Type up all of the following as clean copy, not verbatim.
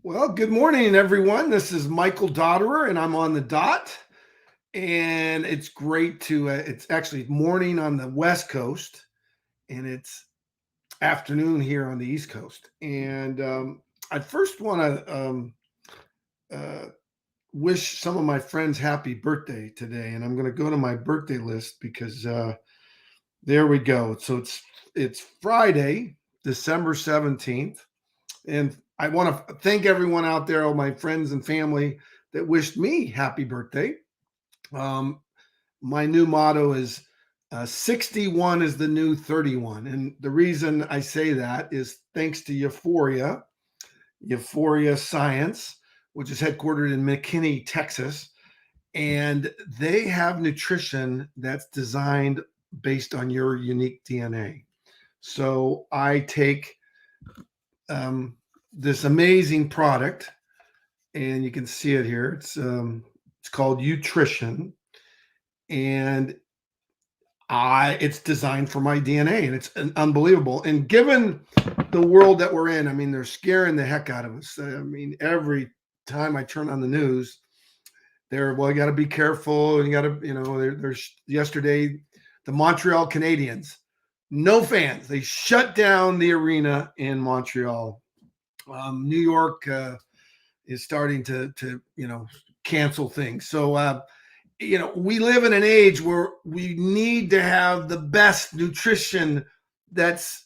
Well, good morning, everyone. This is Michael Dotterer, and I'm on the dot. And it's great it's actually morning on the West Coast, and it's afternoon here on the East Coast. And I first want to uh, wish some of my friends happy birthday today. And I'm going to go to my birthday list because there we go. So it's Friday, December 17th. And I want to thank everyone out there, all my friends and family that wished me happy birthday. Um, my new motto is 61 is the new 31. And the reason I say that is thanks to Euphoria Science, which is headquartered in McKinney, Texas. And they have nutrition that's designed based on your unique DNA. So I take this amazing product, and you can see it here. It's called Nutrition, and it's designed for my DNA, and it's unbelievable. And given the world that we're in, I mean, they're scaring the heck out of us. I mean, every time I turn on the news, you got to be careful. You got to, there's yesterday, the Montreal Canadiens, no fans. They shut down the arena in Montreal. New York is starting to cancel things. So we live in an age where we need to have the best nutrition that's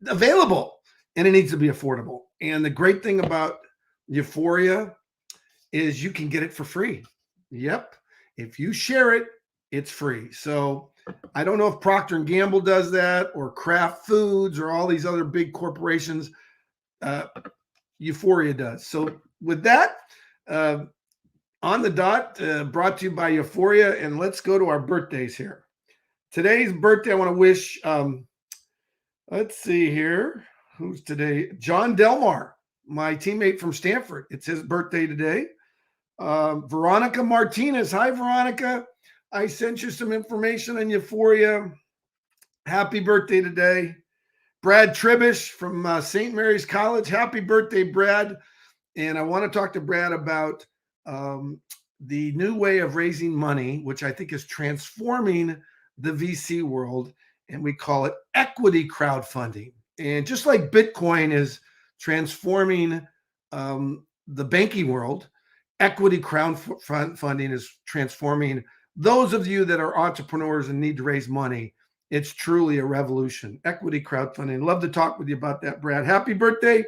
available, and it needs to be affordable. And the great thing about Euphoria is you can get it for free. Yep, if you share it, it's free. So I don't know if Procter and Gamble does that, or Kraft Foods, or all these other big corporations. Euphoria does. So with that, on the dot, brought to you by Euphoria, and let's go to our birthdays here. Today's birthday, I want to wish. Let's see here, who's today? John Delmar, my teammate from Stanford. It's his birthday today. Veronica Martinez. Hi, Veronica. I sent you some information on Euphoria. Happy birthday today. Brad Tribish from St. Mary's College. Happy birthday, Brad. And I want to talk to Brad about the new way of raising money, which I think is transforming the VC world. And we call it equity crowdfunding. And just like Bitcoin is transforming the banking world, equity crowdfunding is transforming those of you that are entrepreneurs and need to raise money. It's truly a revolution. Equity crowdfunding. Love to talk with you about that, Brad. Happy birthday.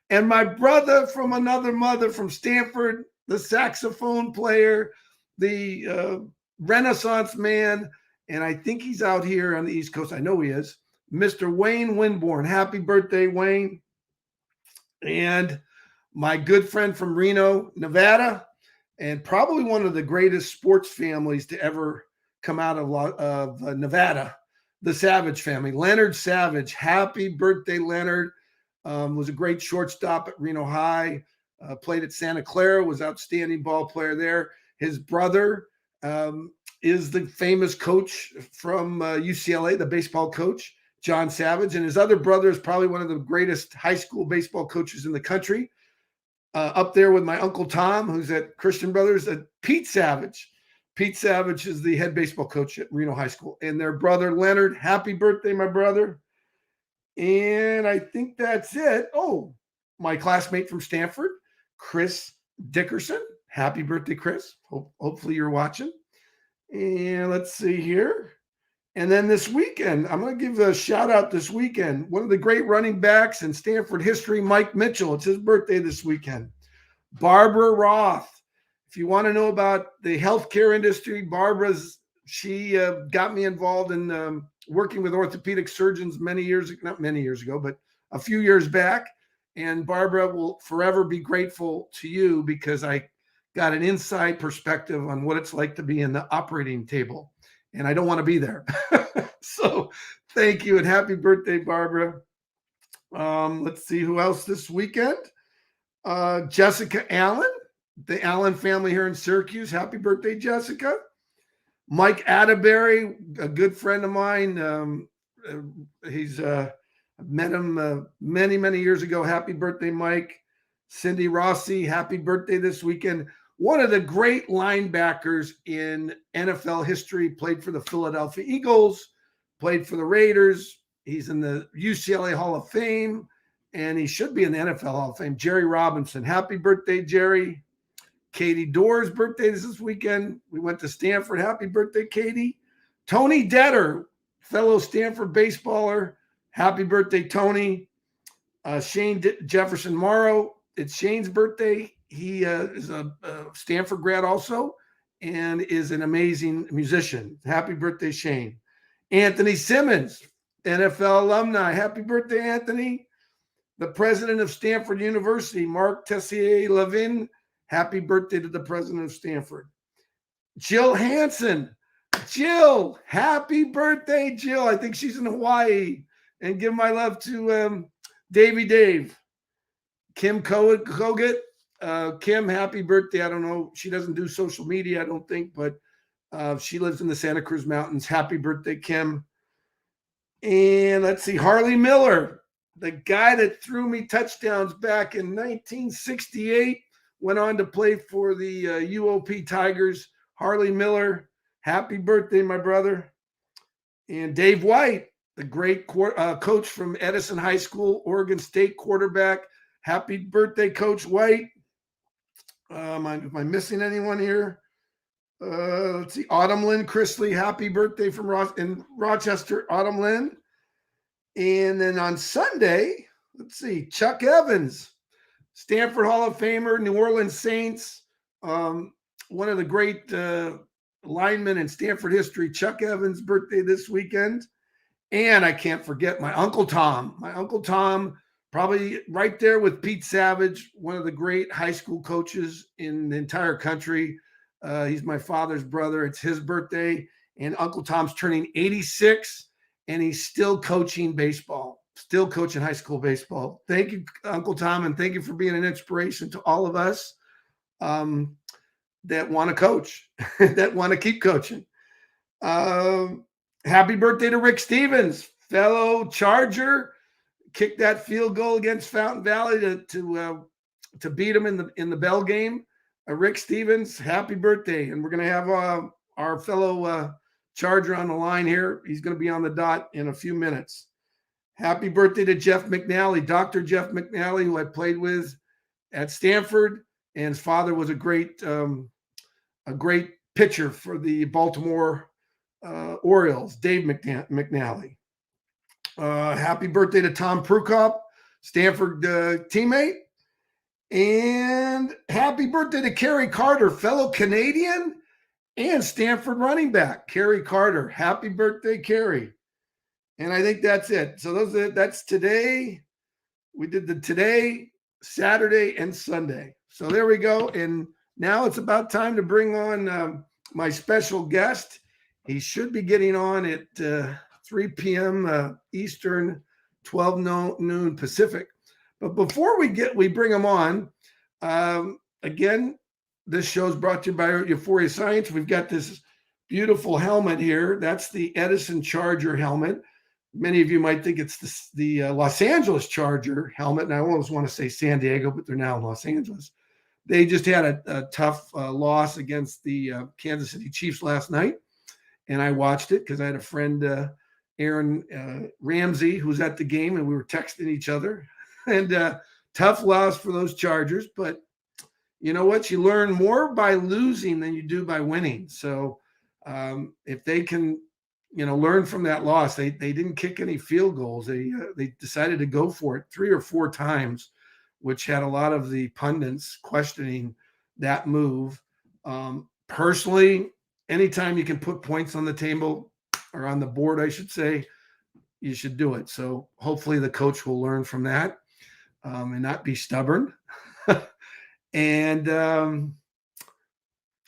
And my brother from another mother from Stanford, the saxophone player, the Renaissance man, and I think he's out here on the East Coast. I know he is. Mr. Wayne Winborn. Happy birthday, Wayne. And my good friend from Reno, Nevada, and probably one of the greatest sports families to ever come out of Nevada, the Savage family. Leonard Savage. Happy birthday, Leonard. Was a great shortstop at Reno High. Played at Santa Clara, was outstanding ball player there. His brother is the famous coach from UCLA, the baseball coach, John Savage. And his other brother is probably one of the greatest high school baseball coaches in the country. Up there with my Uncle Tom, who's at Christian Brothers, Pete Savage. Pete Savage is the head baseball coach at Reno High School. And their brother, Leonard, happy birthday, my brother. And I think that's it. Oh, my classmate from Stanford, Chris Dickerson. Happy birthday, Chris. Hopefully you're watching. And let's see here. And then this weekend, I'm going to give a shout out this weekend. One of the great running backs in Stanford history, Mike Mitchell. It's his birthday this weekend. Barbara Roth. If you want to know about the healthcare industry, she got me involved in working with orthopedic surgeons not many years ago, but a few years back. And Barbara will forever be grateful to you because I got an inside perspective on what it's like to be in the operating table. And I don't want to be there. So thank you and happy birthday, Barbara. Let's see who else this weekend. Jessica Allen, the Allen family here in Syracuse. Happy birthday, Jessica. Mike Atterbury, a good friend of mine. He's I've met him many, many years ago. Happy birthday, Mike. Cindy Rossi, happy birthday this weekend. One of the great linebackers in NFL history, played for the Philadelphia Eagles, played for the Raiders. He's in the UCLA Hall of Fame, and he should be in the NFL Hall of Fame. Jerry Robinson, happy birthday, Jerry. Katie Doerr's birthday is this weekend. We went to Stanford. Happy birthday, Katie. Tony Detter, fellow Stanford baseballer. Happy birthday, Tony. Shane Jefferson Morrow, it's Shane's birthday. He is a Stanford grad also and is an amazing musician. Happy birthday, Shane. Anthony Simmons, NFL alumni. Happy birthday, Anthony. The president of Stanford University, Mark Tessier-Levin. Happy birthday to the president of Stanford. Jill Hansen. Jill, happy birthday, Jill. I think she's in Hawaii. And give my love to Davey Dave. Kim Kogut. Kim, happy birthday. I don't know. She doesn't do social media, I don't think, but she lives in the Santa Cruz Mountains. Happy birthday, Kim. And let's see, Harley Miller, the guy that threw me touchdowns back in 1968, went on to play for the UOP Tigers. Harley Miller, happy birthday, my brother. And Dave White, the great coach from Edison High School, Oregon State quarterback. Happy birthday, Coach White. Am I missing anyone here? Let's see. Autumn Lynn Chrisley, happy birthday from Rochester, Autumn Lynn. And then on Sunday, let's see, Chuck Evans, Stanford Hall of Famer, New Orleans Saints, one of the great linemen in Stanford history. Chuck Evans' birthday this weekend. And I can't forget my Uncle Tom. My Uncle Tom, probably right there with Pete Savage, one of the great high school coaches in the entire country. He's my father's brother. It's his birthday. And Uncle Tom's turning 86, and he's still coaching baseball, still coaching high school baseball. Thank you, Uncle Tom, and thank you for being an inspiration to all of us that want to coach, that want to keep coaching. Happy birthday to Rick Stevens, fellow Charger. Kicked that field goal against Fountain Valley to beat them in the Bell game. Rick Stevens, happy birthday. And we're going to have our fellow Charger on the line here. He's going to be on the dot in a few minutes. Happy birthday to Jeff McNally, Dr. Jeff McNally, who I played with at Stanford. And his father was a great pitcher for the Baltimore Orioles, Dave McNally. Happy birthday to Tom Prukop, Stanford teammate. And happy birthday to Kerry Carter, fellow Canadian and Stanford running back. Kerry Carter, happy birthday, Kerry. And I think that's it. So that's today. We did the today, Saturday, and Sunday. So there we go. And now it's about time to bring on my special guest. He should be getting on at 3 p.m. Eastern, 12 noon Pacific. But before we bring him on, again, this show is brought to you by Euphoria Science. We've got this beautiful helmet here. That's the Edison Charger helmet. Many of you might think it's the Los Angeles Charger helmet, and I almost want to say San Diego, but they're now in Los Angeles. They just had a tough loss against the Kansas City Chiefs last night. And I watched it because I had a friend, Aaron Ramsey, who was at the game, and we were texting each other. And tough loss for those Chargers. But you know what? You learn more by losing than you do by winning. So if they can, learn from that loss, they didn't kick any field goals. They decided to go for it 3 or 4 times, which had a lot of the pundits questioning that move. Personally, anytime you can put points on the table or on the board, I should say, you should do it. So hopefully the coach will learn from that and not be stubborn. And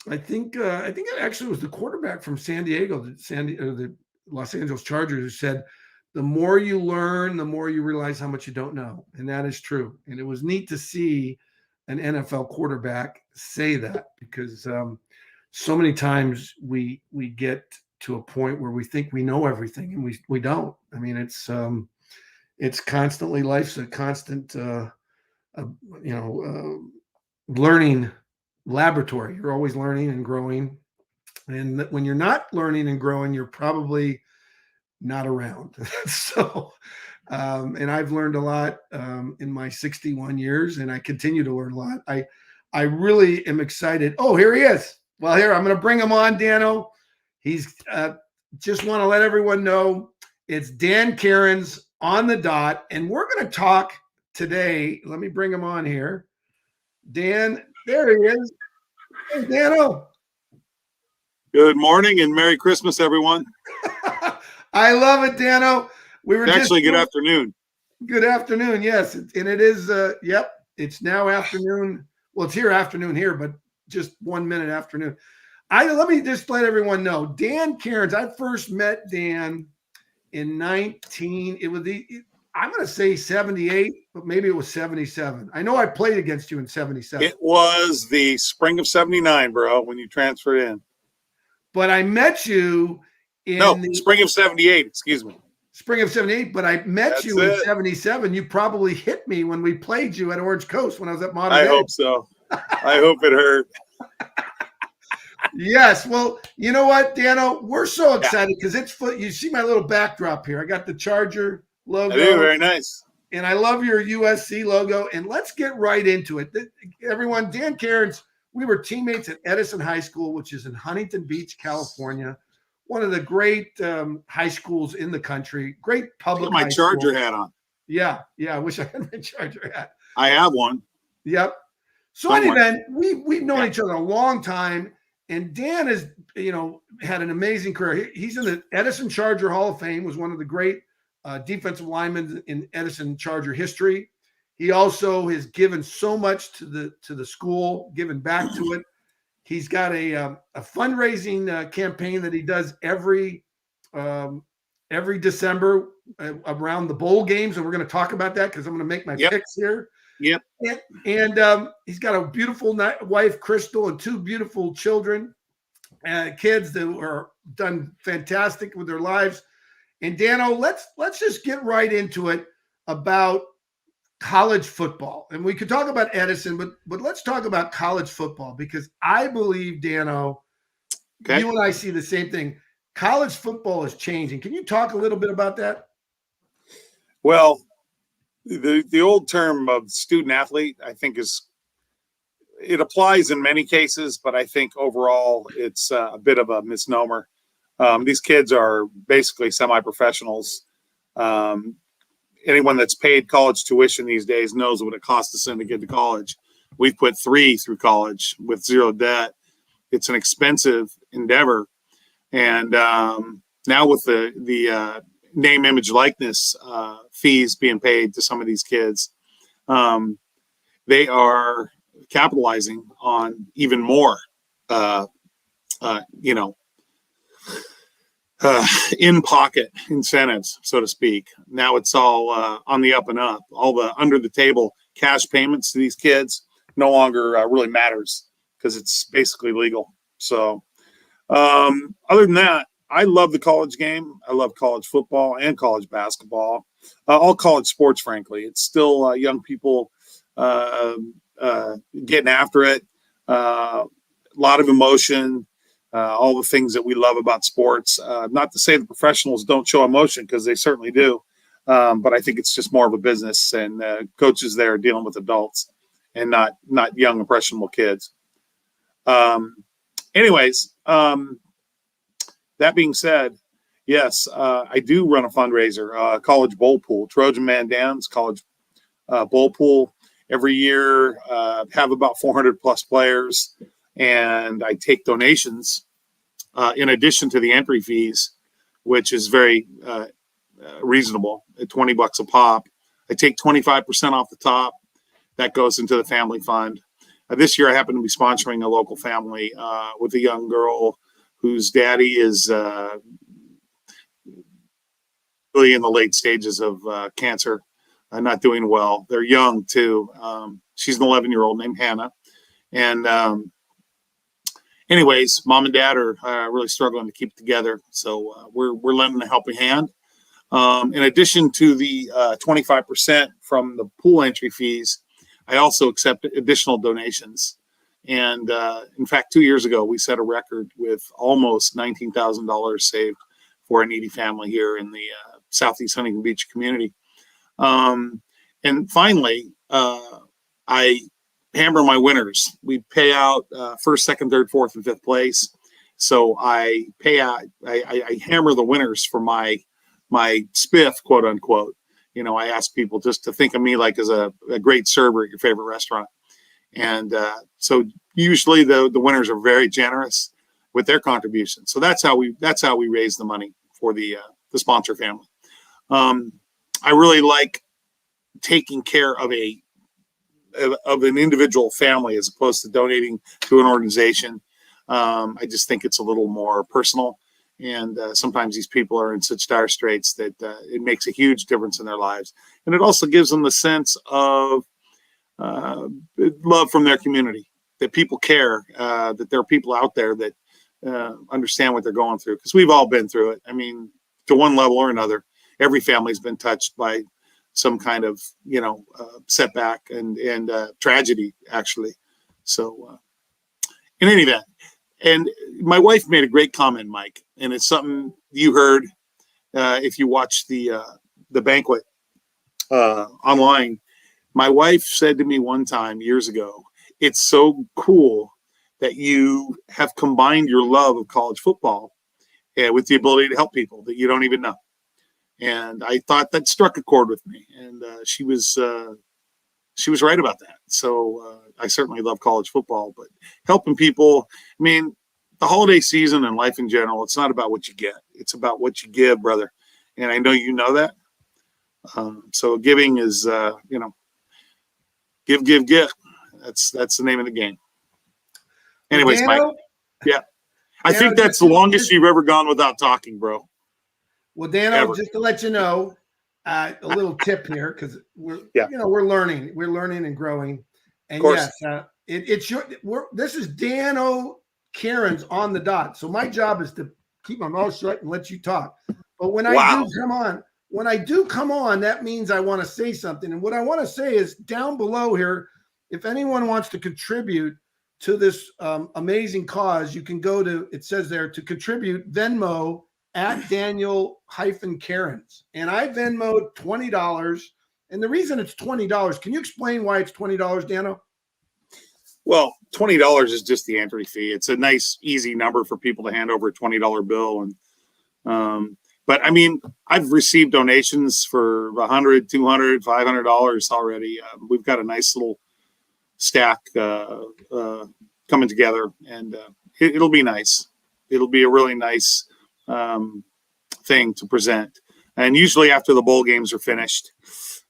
I think it actually was the quarterback from San Diego, the Los Angeles Chargers, who said, the more you learn, the more you realize how much you don't know. And that is true. And it was neat to see an NFL quarterback say that, because so many times we get to a point where we think we know everything, and we don't. I mean, it's constantly, life's a constant, learning laboratory. You're always learning and growing. And when you're not learning and growing, you're probably not around. So, and I've learned a lot in my 61 years, and I continue to learn a lot. I really am excited. Oh, here he is. Well, here, I'm going to bring him on, Dano. He's just want to let everyone know it's Dan Kerins on the dot, and we're going to talk today. Let me bring him on here. Dan, there he is. Hey, Dano. Good morning and Merry Christmas, everyone. I love it, Dano. We were actually good afternoon. Good afternoon, yes, and it is. Yep, it's now afternoon. Well, it's afternoon here, but just 1 minute afternoon. Let me just let everyone know. Dan Kerins. I first met Dan in I'm going to say 78, but maybe it was 77. I know I played against you in 77. It was the spring of 79, bro, when you transferred in. But I met you in spring of 78, excuse me. Spring of 78, but I met you in 77. You probably hit me when we played you at Orange Coast when I was at Modern Day. I hope so. I hope it hurt. Yes. Well, you know what, Dano? We're so excited because you see my little backdrop here. I got the Charger logo. I do, very nice. And I love your USC logo. And let's get right into it. Everyone, Dan Kerins, we were teammates at Edison High School, which is in Huntington Beach, California. One of the great high schools in the country. Great public high school. Charger hat on. Yeah. I wish I had my Charger hat. I have one. Yep. So anyway, we've known each other a long time. And Dan has, had an amazing career. He's in the Edison Charger Hall of Fame, was one of the great defensive linemen in Edison Charger history. He also has given so much to the school, given back to it. He's got a fundraising campaign that he does every December around the bowl games, and we're going to talk about that because I'm going to make my picks here. Yep. And he's got a beautiful wife, Crystal, and two beautiful children, kids that are done fantastic with their lives. And Dano, let's just get right into it about college football. And we could talk about Edison, but let's talk about college football because I believe, Dano, you and I see the same thing. College football is changing. Can you talk a little bit about that? Well, the old term of student athlete, I think it applies in many cases, but I think overall it's a bit of a misnomer. These kids are basically semi-professionals. Anyone that's paid college tuition these days knows what it costs to send a kid to college. We've put 3 through college with 0 debt. It's an expensive endeavor. And now with the name, image, likeness fees being paid to some of these kids, they are capitalizing on even more, in-pocket incentives, so to speak. Now it's all on the up and up. All the under-the-table cash payments to these kids no longer really matters because it's basically legal. So other than that, I love the college game. I love college football and college basketball, all college sports, frankly. It's still young people getting after it, a lot of emotion, all the things that we love about sports. Not to say the professionals don't show emotion, because they certainly do, but I think it's just more of a business, and coaches there are dealing with adults and not young, impressionable kids. Anyways, that being said, yes, I do run a fundraiser, college bowl pool, Trojan Man Dan's college bowl pool. Every year, have about 400 plus players, and I take donations in addition to the entry fees, which is very reasonable at $20 a pop. I take 25% off the top. That goes into the family fund. This year, I happen to be sponsoring a local family with a young girl whose daddy is really in the late stages of cancer, not doing well. They're young, too. She's an 11-year-old named Hannah. And anyways, mom and dad are really struggling to keep it together. So we're lending a helping hand. In addition to the 25% from the pool entry fees, I also accept additional donations. And in fact, 2 years ago, we set a record with almost $19,000 saved for a needy family here in the Southeast Huntington Beach community. And finally, I hammer my winners. We pay out first, second, third, fourth, and fifth place. So I pay out, I hammer the winners for my spiff, quote unquote. You know, I ask people just to think of me like as a great server at your favorite restaurant. And so usually the winners are very generous with their contributions. So that's how we raise the money for the sponsor family. I really like taking care of an individual family as opposed to donating to an organization. I just think it's a little more personal. And sometimes these people are in such dire straits that it makes a huge difference in their lives. And it also gives them the sense of love from their community, that people care, that there are people out there that understand what they're going through. Because we've all been through it. I mean, to one level or another, every family's been touched by some kind of, setback and tragedy, actually. So in any event, and my wife made a great comment, Mike, and it's something you heard if you watched the banquet online. My wife said to me one time years ago, "It's so cool that you have combined your love of college football with the ability to help people that you don't even know." And I thought that struck a chord with me, and she was right about that. So I certainly love college football, but helping people, I mean, the holiday season and life in general, it's not about what you get. It's about what you give, brother. And I know you know that. So giving is, give. That's the name of the game. Anyways, Mike. Yeah. I think that's the longest you've ever gone without talking, bro. Well, Dano, just to let you know, a little tip here, because we're learning and growing. And yes, this is Dano Kerins on the dot. So my job is to keep my mouth shut and let you talk. But when I do come on, that means I want to say something. And what I want to say is down below here, if anyone wants to contribute to this amazing cause, you can go to, it says there, to contribute, Venmo at Daniel-Kerins. And I Venmoed $20. And the reason it's $20, can you explain why it's $20, Dano? Well, $20 is just the entry fee. It's a nice, easy number for people to hand over a $20 bill. And but I mean, I've received donations for $100, $200, $500 already. We've got a nice little stack coming together, and it'll be nice. It'll be a really nice thing to present. And usually after the bowl games are finished,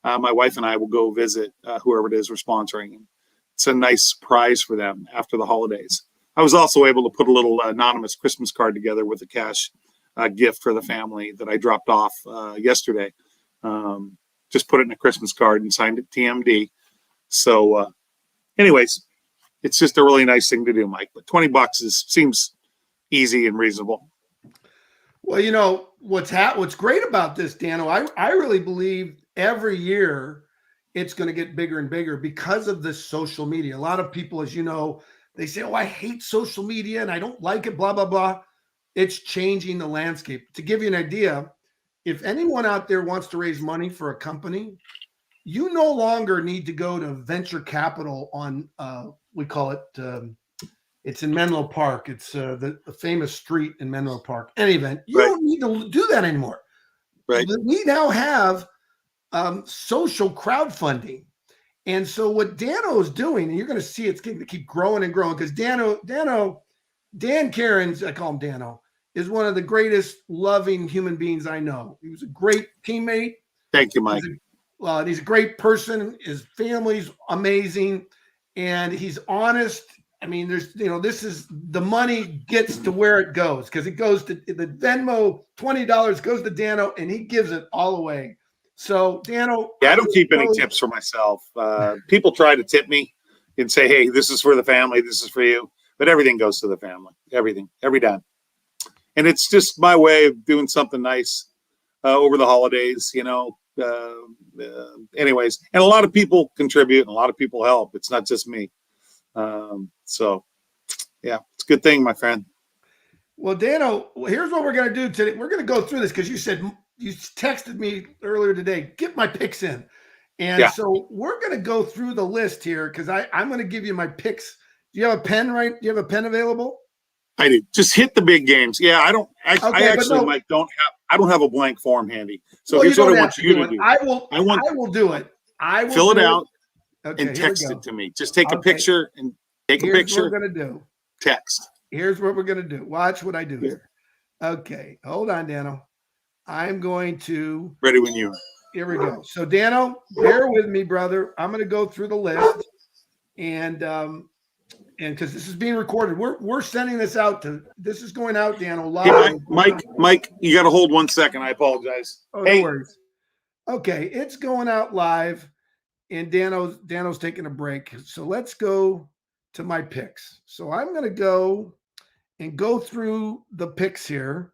my wife and I will go visit whoever it is we're sponsoring. It's a nice prize for them after the holidays. I was also able to put a little anonymous Christmas card together with a cash gift for the family that I dropped off yesterday. Just put it in a Christmas card and signed it TMD. So anyways, it's just a really nice thing to do, Mike. But $20 seems easy and reasonable. Well, what's great about this, Dano, I really believe every year it's going to get bigger and bigger because of this social media. A lot of people, as you know, they say, "Oh, I hate social media and I don't like it, blah, blah, blah." It's changing the landscape. To give you an idea, if anyone out there wants to raise money for a company, you no longer need to go to venture capital on, we call it, it's in Menlo Park. It's the famous street in Menlo Park. Any event, you don't need to do that anymore. Right. We now have social crowdfunding. And so what Dano is doing, and you're going to see it's going to keep growing and growing, because Dan Kerins, I call him Dano, is one of the greatest loving human beings I know. He was a great teammate. Thank you, Mike. He's a great person. His family's amazing, and he's honest. I mean, this is the money gets to where it goes, because it goes to the Venmo. $20 goes to Dano, and he gives it all away. So Dano, I don't keep any tips for myself. People try to tip me and say, "Hey, this is for the family. This is for you," but everything goes to the family. Everything, every dime. And it's just my way of doing something nice over the holidays, anyways, and a lot of people contribute and a lot of people help. It's not just me. So yeah, it's a good thing, my friend. Well, Dano, here's what we're going to do today. We're going to go through this because you texted me earlier today, get my picks in. And so we're going to go through the list here because I'm going to give you my picks. Do you have a pen, right? Do you have a pen available? I do. Just hit the big games. Yeah, I don't. I actually, Mike, I don't have a blank form handy. So here's what I want you to do. I will do it. I will fill it out and text it to me. Just take a picture and take a picture. What we're gonna do. Text. Here's what we're gonna do. Watch what I do here. Okay, hold on, Dano. I'm going to ready when you are. Here we go. So Dano, bear with me, brother. I'm gonna go through the list and because this is being recorded, we're sending this out this is going out, Dano, live. Hey, Mike, you got to hold 1 second. I apologize. Oh, no worries. Okay, it's going out live, and Dano's taking a break. So let's go to my picks. So I'm going to go through the picks here,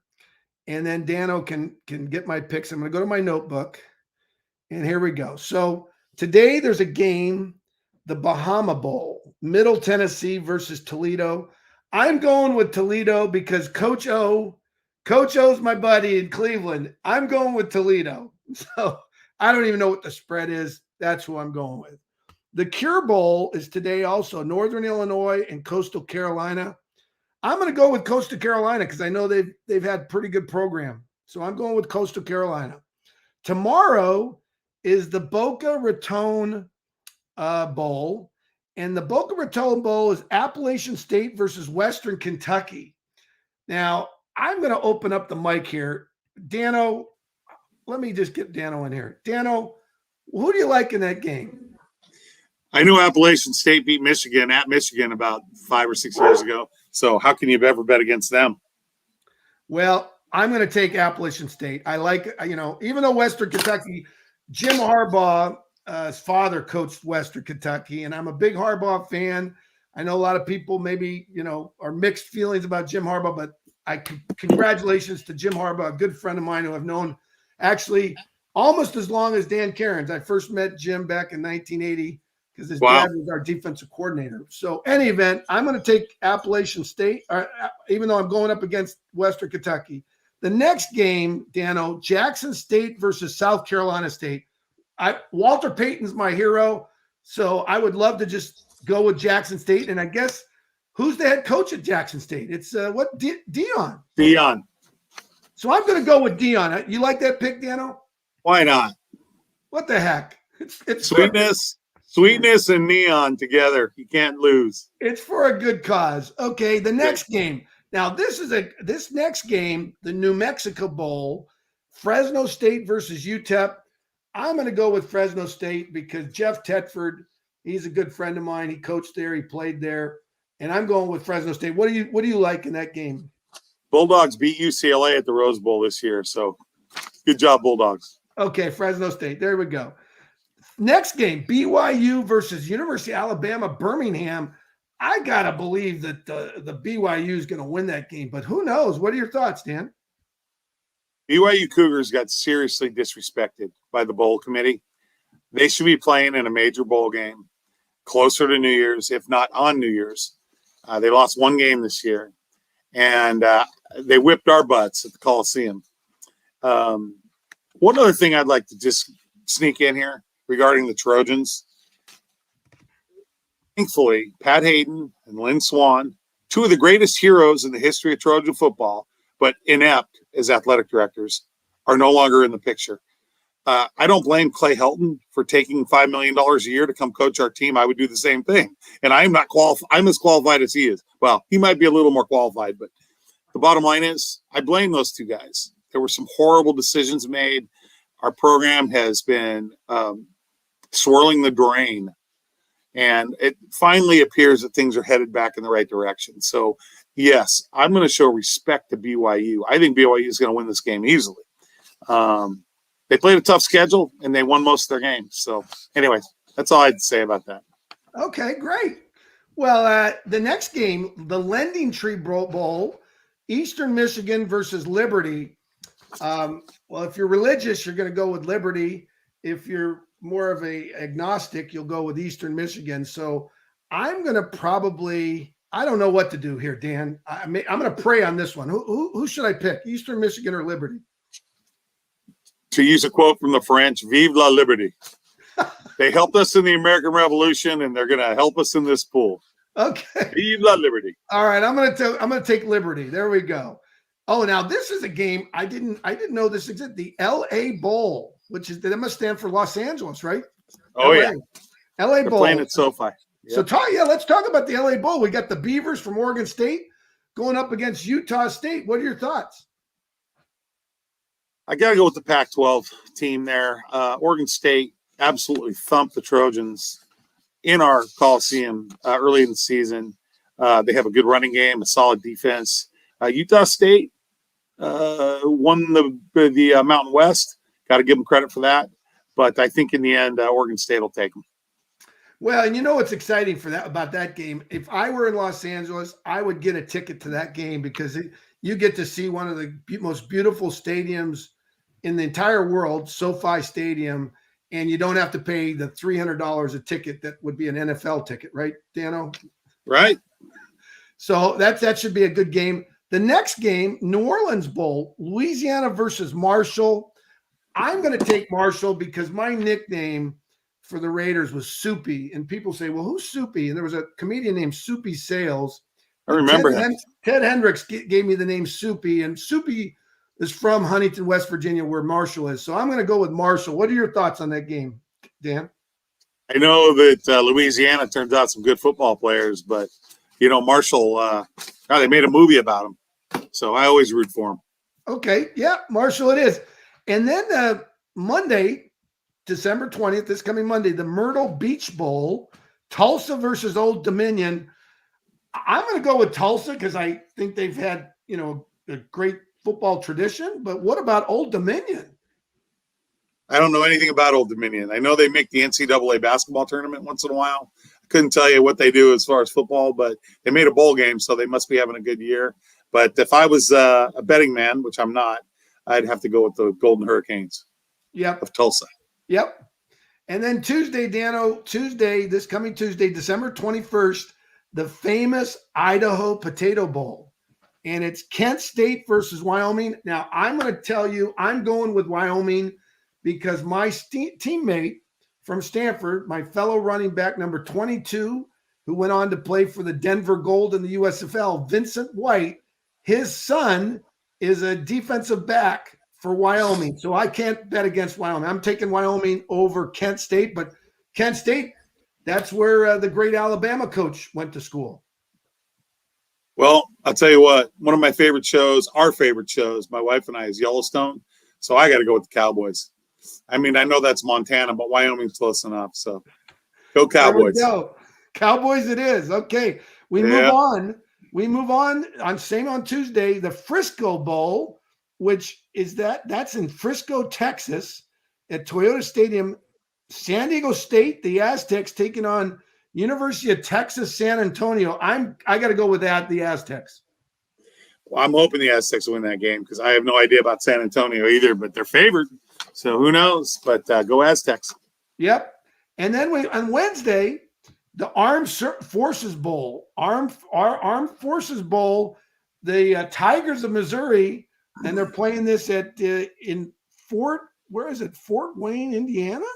and then Dano can get my picks. I'm going to go to my notebook, and here we go. So today there's a game, the Bahama Bowl, Middle Tennessee versus Toledo. I'm going with Toledo because Coach O's my buddy in Cleveland. I'm going with Toledo. So I don't even know what the spread is. That's who I'm going with. The Cure Bowl is today also, Northern Illinois and Coastal Carolina. I'm going to go with Coastal Carolina because I know they've had pretty good program. So I'm going with Coastal Carolina. Tomorrow is the Boca Raton Bowl, and the Boca Raton Bowl is Appalachian State versus Western Kentucky. Now, I'm going to open up the mic here. Dano, let me just get Dano in here. Dano, who do you like in that game? I knew Appalachian State beat Michigan at Michigan about 5 or 6 years ago. So how can you ever bet against them? Well, I'm going to take Appalachian State. I like, even though Western Kentucky, Jim Harbaugh, his father coached Western Kentucky, and I'm a big Harbaugh fan. I know a lot of people maybe, are mixed feelings about Jim Harbaugh, but congratulations to Jim Harbaugh, a good friend of mine who I've known actually almost as long as Dan Kerins. I first met Jim back in 1980 because his dad was our defensive coordinator. So any event, I'm going to take Appalachian State, even though I'm going up against Western Kentucky. The next game, Dano, Jackson State versus South Carolina State. Walter Payton's my hero, so I would love to just go with Jackson State. And I guess who's the head coach at Jackson State? It's Dion. Dion. So I'm going to go with Dion. You like that pick, Dano? Why not? What the heck? It's sweetness and neon together. You can't lose. It's for a good cause. Okay, the next game. Now this next game, the New Mexico Bowl, Fresno State versus UTEP. I'm going to go with Fresno State because Jeff Tetford, he's a good friend of mine. He coached there. He played there. And I'm going with Fresno State. What do you like in that game? Bulldogs beat UCLA at the Rose Bowl this year. So good job, Bulldogs. Okay, Fresno State. There we go. Next game, BYU versus University of Alabama, Birmingham. I got to believe that the BYU is going to win that game. But who knows? What are your thoughts, Dan? BYU Cougars got seriously disrespected by the bowl committee. They should be playing in a major bowl game closer to New Year's, if not on New Year's. They lost one game this year, and they whipped our butts at the Coliseum. One other thing I'd like to just sneak in here regarding the Trojans. Thankfully, Pat Hayden and Lynn Swan, two of the greatest heroes in the history of Trojan football, but inept as athletic directors, are no longer in the picture. I don't blame Clay Helton for taking $5 million a year to come coach our team. I would do the same thing. And I'm not qualified. I'm as qualified as he is. Well, he might be a little more qualified, but the bottom line is I blame those two guys. There were some horrible decisions made. Our program has been swirling the drain. And it finally appears that things are headed back in the right direction. So, yes, I'm going to show respect to BYU. I think BYU is going to win this game easily. They played a tough schedule, and they won most of their games. So, anyway, that's all I had to say about that. Okay, great. Well, the next game, the Lending Tree Bowl, Eastern Michigan versus Liberty. Well, if you're religious, you're going to go with Liberty. If you're more of a agnostic, you'll go with Eastern Michigan. So I'm going to probably, I don't know what to do here, Dan. I'm going to pray on this one. Who should I pick, Eastern Michigan or Liberty? To use a quote from the French, Vive la Liberty. They helped us in the American Revolution, and they're going to help us in this pool. Okay. Vive la Liberty. All right, I'm gonna take Liberty. There we go. Oh, now this is a game I didn't know this existed. The LA Bowl, which is that must stand for Los Angeles, right? Oh LA. yeah, LA they're Bowl. playing at SoFi. Yep. So let's talk about the LA Bowl. We got the Beavers from Oregon State going up against Utah State. What are your thoughts? I got to go with the Pac-12 team there. Oregon State absolutely thumped the Trojans in our Coliseum early in the season. They have a good running game, a solid defense. Utah State won the Mountain West. Got to give them credit for that. But I think in the end, Oregon State will take them. Well, and you know what's exciting about that game? If I were in Los Angeles, I would get a ticket to that game because you get to see one of the most beautiful stadiums in the entire world, SoFi Stadium, and you don't have to pay the $300 a ticket that would be an NFL ticket, right, Dano? Right. So that should be a good game. The next game, New Orleans Bowl, Louisiana versus Marshall. I'm going to take Marshall because my nickname for the Raiders was Soupy, and people say, well, who's Soupy? And there was a comedian named Soupy Sales. I remember him. Ted Hendricks gave me the name Soupy, and Soupy is from Huntington, West Virginia, where Marshall is. So I'm going to go with Marshall. What are your thoughts on that game, Dan? I know that Louisiana turns out some good football players, but, Marshall, they made a movie about him. So I always root for him. Okay. Yeah, Marshall it is. And then Monday, December 20th, this coming Monday, the Myrtle Beach Bowl, Tulsa versus Old Dominion. I'm going to go with Tulsa because I think they've had, a great football tradition. But what about Old Dominion? I don't know anything about Old Dominion. I know they make the NCAA basketball tournament once in a while. I couldn't tell you what they do as far as football, but they made a bowl game, so they must be having a good year. But if I was a betting man, which I'm not, I'd have to go with the Golden Hurricanes. Yep. Of Tulsa. Yep. And then Tuesday, Dano, this coming Tuesday, December 21st, the famous Idaho Potato Bowl. And it's Kent State versus Wyoming. Now, I'm going to tell you, I'm going with Wyoming because my teammate from Stanford, my fellow running back number 22, who went on to play for the Denver Gold in the USFL, Vincent White, his son is a defensive back for Wyoming. So I can't bet against Wyoming. I'm taking Wyoming over Kent State, but Kent State, that's where the great Alabama coach went to school. Well, I'll tell you what, one of my favorite shows, our favorite shows, my wife and I, is Yellowstone. So I got to go with the Cowboys. I mean, I know that's Montana, but Wyoming's close enough. So go Cowboys. There we go. Cowboys it is. Okay. We move on. Same on Tuesday, the Frisco Bowl, which is that's in Frisco, Texas at Toyota Stadium. San Diego State, the Aztecs taking on University of Texas, San Antonio. I got to go with the Aztecs. Well, I'm hoping the Aztecs will win that game because I have no idea about San Antonio either, but they're favored. So who knows? But go Aztecs. Yep. And then on Wednesday, the Armed Forces Bowl, Armed Forces Bowl, the Tigers of Missouri, and they're playing this in Fort Wayne, Indiana?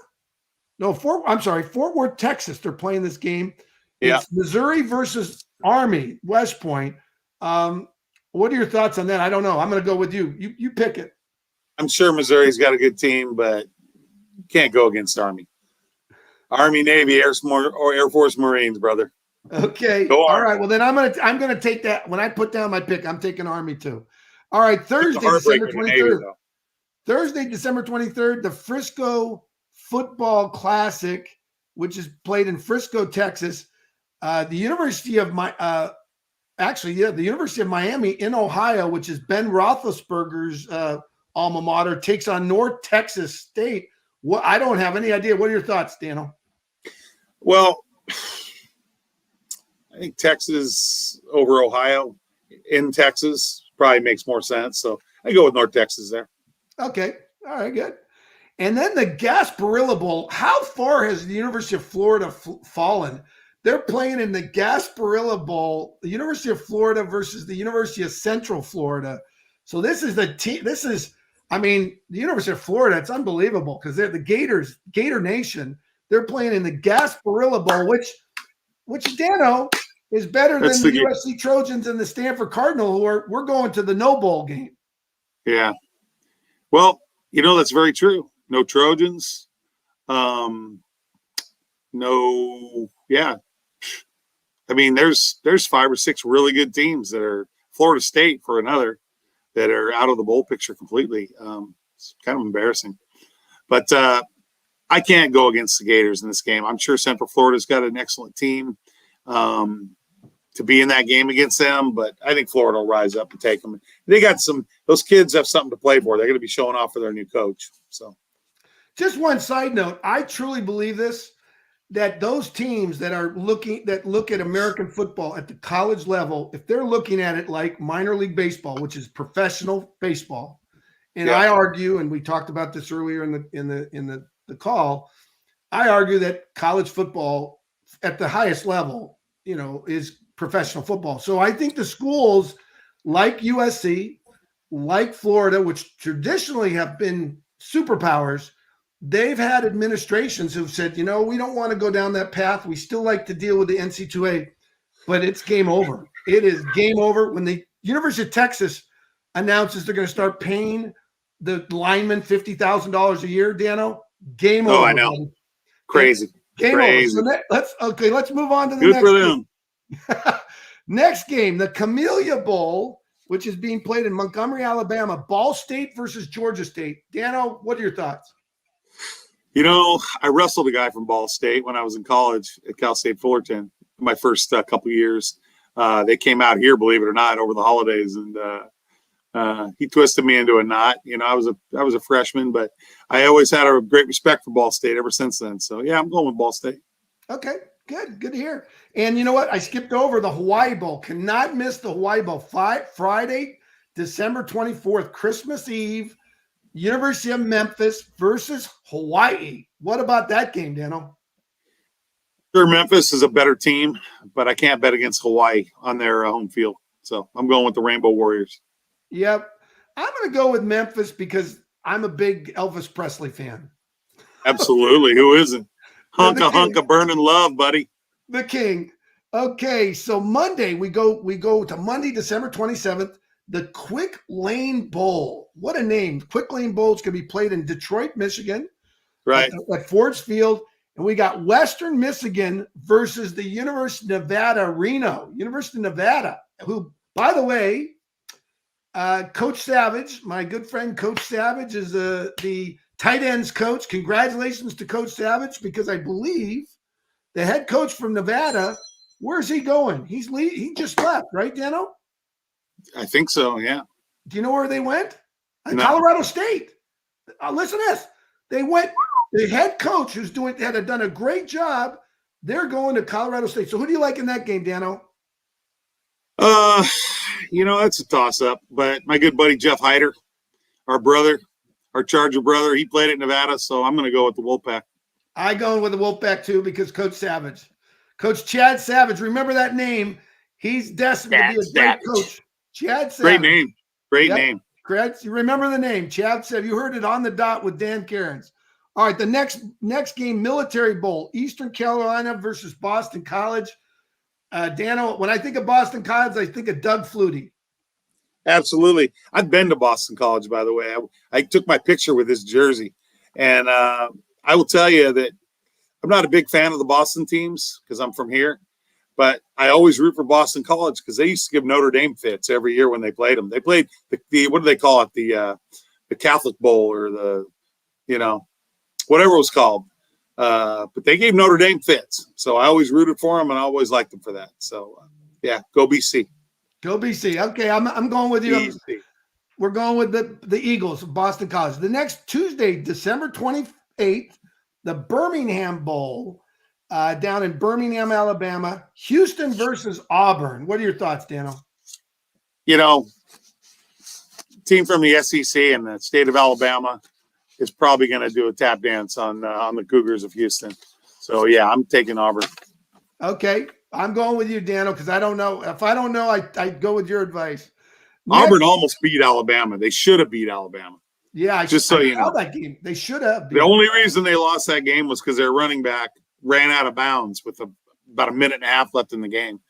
No, Fort Worth, Texas. They're playing this game. Yeah. It's Missouri versus Army, West Point. What are your thoughts on that? I don't know. I'm going to go with you. You pick it. I'm sure Missouri's got a good team, but you can't go against Army. Army, Navy, Air Force, Marines, brother. Okay. All right. Well, then I'm gonna take that. When I put down my pick, I'm taking Army too. All right. Thursday, December 23rd. Thursday, December 23rd, the Frisco Football Classic, which is played in Frisco, Texas. The University of the University of Miami in Ohio, which is Ben Roethlisberger's alma mater, takes on North Texas State. Well, I don't have any idea. What are your thoughts, Daniel? Well, I think Texas over Ohio in Texas probably makes more sense. So I go with North Texas there. Okay. All right, good. And then the Gasparilla Bowl. How far has the University of Florida fallen? They're playing in the Gasparilla Bowl, the University of Florida versus the University of Central Florida. So this is the team. The University of Florida, it's unbelievable because they're the Gators, Gator Nation. They're playing in the Gasparilla Bowl, which Dano is better than the USC Trojans and the Stanford Cardinal, we're going to the No Bowl game. Yeah. Well, that's very true. No Trojans. Yeah. I mean, there's 5 or 6 really good teams that are Florida State for another that are out of the bowl picture completely. It's kind of embarrassing, but I can't go against the Gators in this game. I'm sure Central Florida's got an excellent team to be in that game against them, but I think Florida will rise up and take them. They got those kids have something to play for. They're going to be showing off for their new coach. So just one side note, I truly believe this, that those teams that look at American football at the college level, if they're looking at it like minor league baseball, which is professional baseball, and I argue, and we talked about this earlier in the call, I argue that college football at the highest level, is professional football. So I think the schools like USC, like Florida, which traditionally have been superpowers, they've had administrations who've said, we don't want to go down that path. We still like to deal with the NC2A, but it's game over. It is game over. When the University of Texas announces they're going to start paying the linemen $50,000 a year, Dano, game over. Oh, I know. Man. Crazy. Game Crazy. over. So let's move on to the Good next for them. game. Next game, the Camellia Bowl, which is being played in Montgomery, Alabama. Ball State versus Georgia State. Dano, what are your thoughts? I wrestled a guy from Ball State when I was in college at Cal State Fullerton. My first couple years, they came out here, believe it or not, over the holidays, and he twisted me into a knot. I was a freshman, but I always had a great respect for Ball State ever since then. So yeah, I'm going with Ball State. Okay, good to hear. And you know what? I skipped over the Hawaii Bowl. Cannot miss the Hawaii Bowl. Friday, December 24th, Christmas Eve. University of Memphis versus Hawaii. What about that game, Dano? Sure, Memphis is a better team, but I can't bet against Hawaii on their home field. So I'm going with the Rainbow Warriors. Yep. I'm going to go with Memphis because I'm a big Elvis Presley fan. Absolutely. Who isn't? Hunk of burning love, buddy. The king. Okay, so Monday, we go to Monday, December 27th. The Quick Lane Bowl. What a name. Quick Lane Bowl is going to be played in Detroit, Michigan. Right. At Ford's Field. And we got Western Michigan versus the University of Nevada, Reno. University of Nevada, who, by the way, Coach Savage, my good friend Coach Savage, is the tight ends coach. Congratulations to Coach Savage, because I believe the head coach from Nevada, where's he going? He just left, right, Dano? I think so, yeah. Do you know where they went? No. Colorado State. Listen to this. They went, the head coach had done a great job. They're going to Colorado State. So who do you like in that game, Dano? It's a toss-up. But my good buddy Jeff Hyder, our Charger brother, he played at Nevada, so I'm going to go with the Wolfpack. I going with the Wolfpack too because Coach Savage. Coach Chad Savage, remember that name. He's destined to be a great coach. Chad Savage. Great name. You remember the name. Chad Savage. You heard it on the dot with Dan Kerins. All right, the next game, Military Bowl, Eastern Carolina versus Boston College. Dano, when I think of Boston College, I think of Doug Flutie. Absolutely. I've been to Boston College, by the way. I took my picture with his jersey. And I will tell you that I'm not a big fan of the Boston teams because I'm from here. But I always root for Boston College because they used to give Notre Dame fits every year when they played them. They played the what do they call it? The Catholic Bowl or whatever it was called. But they gave Notre Dame fits. So I always rooted for them and I always liked them for that. So, yeah, go BC. Go BC. Okay, I'm going with you. BC. We're going with the Eagles of Boston College. The next Tuesday, December 28th, the Birmingham Bowl. Down in Birmingham, Alabama, Houston versus Auburn. What are your thoughts, Dano? team from the SEC and the state of Alabama is probably going to do a tap dance on the Cougars of Houston. So, yeah, I'm taking Auburn. Okay. I'm going with you, Dano, because I don't know. If I don't know, I go with your advice. Auburn almost beat Alabama. They should have beat Alabama. Yeah, I know that game. They should have. The only reason they lost that game was because their running back ran out of bounds with about a minute and a half left in the game,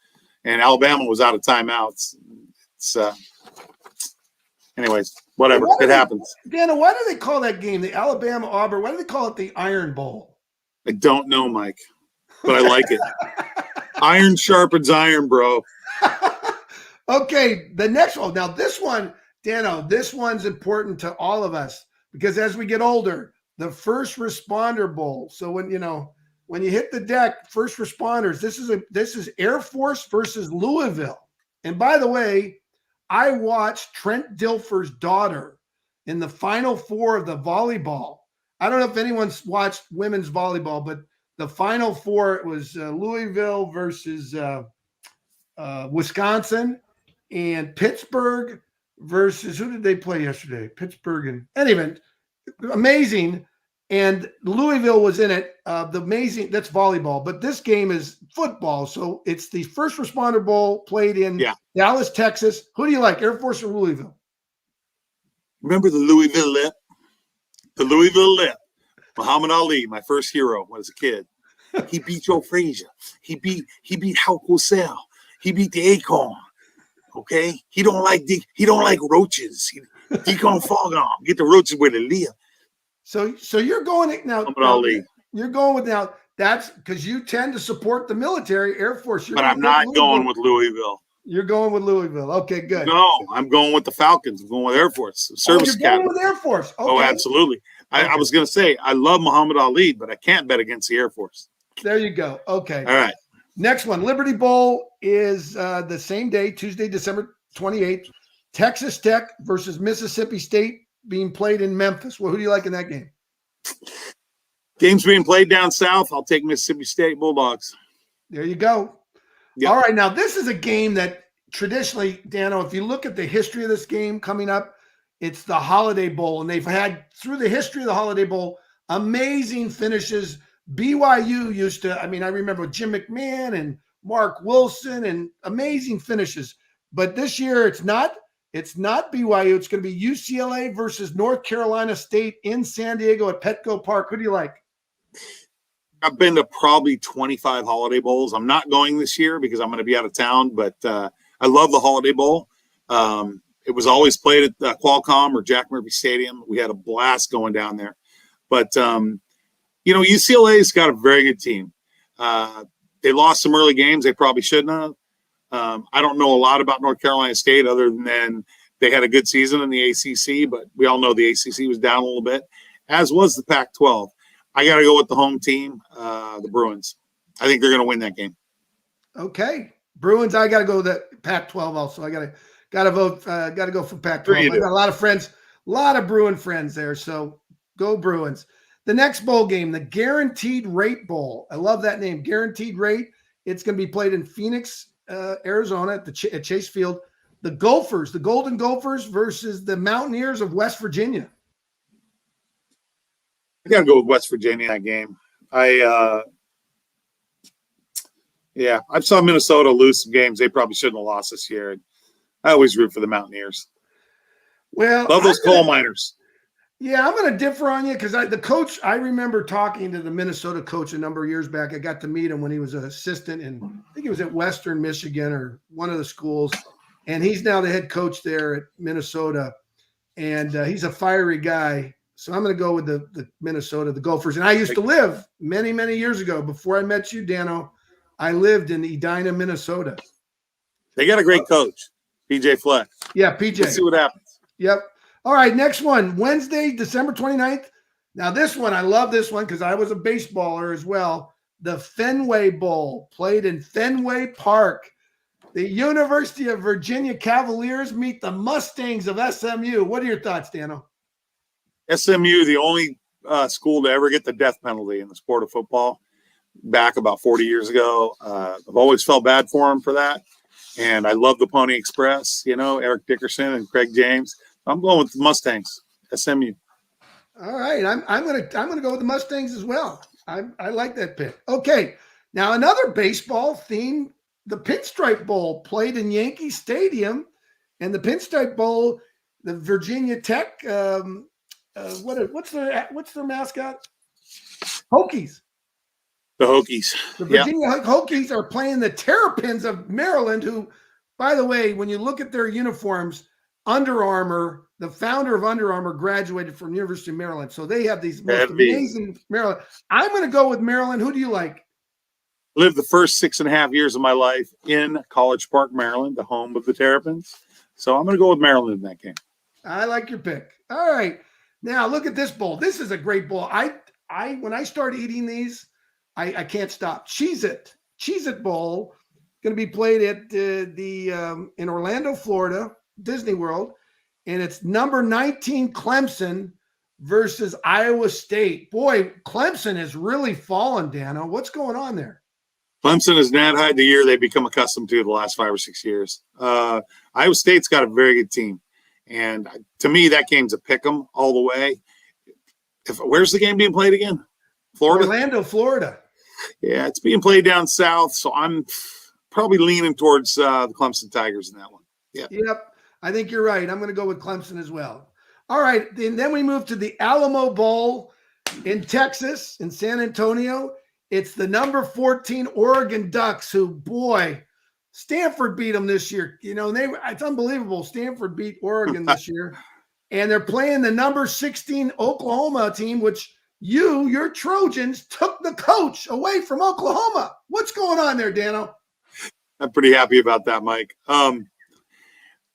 and Alabama was out of timeouts. Anyways, whatever. It happens. Dana, why do they call that game the Alabama-Auburn? Why do they call it the Iron Bowl? I don't know, Mike, but I like it. Iron sharpens iron, bro. Okay, the next one. Now, this one, Dano, this one's important to all of us because as we get older, the First Responder Bowl. So when you hit the deck, first responders, this is Air Force versus Louisville. And by the way, I watched Trent Dilfer's daughter in the Final Four of the volleyball. I don't know if anyone's watched women's volleyball, but the Final Four, it was Louisville versus Wisconsin, and Pittsburgh versus, who did they play yesterday? Pittsburgh and anyway, amazing. And Louisville was in it. That's volleyball, but this game is football. So it's the First Responder Bowl played in Dallas, Texas. Who do you like, Air Force or Louisville? Remember the Louisville Lip? The Louisville Lip. Muhammad Ali, my first hero when I was a kid. He beat Joe Frazier. He beat Hal Cosell. He beat the Acorn. Okay? He don't like roaches. Deacon Foghorn. Get the roaches where they live. So you're going now. You're going with now. That's because you tend to support the military, Air Force. But I'm not going with Louisville. You're going with Louisville. Okay, good. No, I'm going with the Falcons. I'm going with Air Force. Service Academy. Going with Air Force. Okay. Oh, absolutely. Okay. I was going to say I love Muhammad Ali, but I can't bet against the Air Force. There you go. Okay. All right. Next one. Liberty Bowl is the same day, Tuesday, December 28th. Texas Tech versus Mississippi State being played in Memphis. Well, who do you like in that game? Games being played down south. I'll take Mississippi State Bulldogs. There you go. Yep. All right. Now, this is a game that traditionally, Dano, if you look at the history of this game coming up, it's the Holiday Bowl. And they've had, through the history of the Holiday Bowl, amazing finishes. BYU used to, I remember Jim McMahon and Mark Wilson and amazing finishes. But this year, it's not BYU. It's going to be UCLA versus North Carolina State in San Diego at Petco Park. Who do you like? I've been to probably 25 Holiday Bowls. I'm not going this year because I'm going to be out of town, but I love the Holiday Bowl. It was always played at Qualcomm or Jack Murphy Stadium. We had a blast going down there. But, UCLA's got a very good team. They lost some early games they probably shouldn't have. I don't know a lot about North Carolina State other than they had a good season in the ACC, but we all know the ACC was down a little bit, as was the Pac-12. I got to go with the home team, the Bruins. I think they're going to win that game. Okay. Bruins, I got to go with the Pac-12 also. I got to vote, got to go for Pac-12. I got a lot of friends, a lot of Bruin friends there, so go Bruins. The next bowl game, the Guaranteed Rate Bowl. I love that name, Guaranteed Rate. It's going to be played in Phoenix, Arizona at Chase Field. The Gophers, the Golden Gophers versus the Mountaineers of West Virginia. I got to go with West Virginia in that game. I saw Minnesota lose some games they probably shouldn't have lost this year. I always root for the Mountaineers. Well, love those coal miners. Yeah, I'm going to differ on you because the coach, I remember talking to the Minnesota coach a number of years back. I got to meet him when he was an assistant in, I think he was at Western Michigan or one of the schools. And he's now the head coach there at Minnesota. And he's a fiery guy. So I'm going to go with the Minnesota, the Gophers. And I used to live many, many years ago before I met you, Dano. I lived in Edina, Minnesota. They got a great coach, PJ Fleck. Yeah, PJ. Let's see what happens. Yep. All right, next one, Wednesday, December 29th. Now, this one, I love this one because I was a baseballer as well. The Fenway Bowl, played in Fenway Park. The University of Virginia Cavaliers meet the Mustangs of SMU. What are your thoughts, Dano? SMU, the only school to ever get the death penalty in the sport of football back about 40 years ago. I've always felt bad for them for that. And I love the Pony Express, Eric Dickerson and Craig James. I'm going with the Mustangs, SMU. All right, I'm gonna go with the Mustangs as well. I like that pick. Okay, now another baseball theme, the Pinstripe Bowl played in Yankee Stadium, and the Pinstripe Bowl, the Virginia Tech, what's their mascot? Hokies. The Hokies. The Virginia Hokies are playing the Terrapins of Maryland, who, by the way, when you look at their uniforms, Under Armour, the founder of Under Armour, graduated from University of Maryland. So they have these most amazing Maryland. I'm going to go with Maryland. Who do you like? Lived the first 6.5 years of my life in College Park, Maryland, the home of the Terrapins. So I'm going to go with Maryland in that game. I like your pick. All right. Now look at this bowl. This is a great bowl. When I start eating these, I can't stop. Cheez-It Bowl, going to be played at in Orlando, Florida, Disney World, and it's number 19 Clemson versus Iowa State. Boy, Clemson has really fallen, Dano. What's going on there? Clemson has not had the year they've become accustomed to the last 5 or 6 years. Iowa State's got a very good team, and to me, that game's a pick 'em all the way. Where's the game being played again? Florida? Orlando, Florida. Yeah, it's being played down south, so I'm probably leaning towards the Clemson Tigers in that one. Yep, I think you're right. I'm going to go with Clemson as well. All right, and then we move to the Alamo Bowl in Texas, in San Antonio. It's the number 14 Oregon Ducks, who, boy, Stanford beat them this year. You know, it's unbelievable. Stanford beat Oregon this year. And they're playing the number 16 Oklahoma team, which your Trojans took the coach away from Oklahoma. What's going on there, Dano? I'm pretty happy about that, Mike.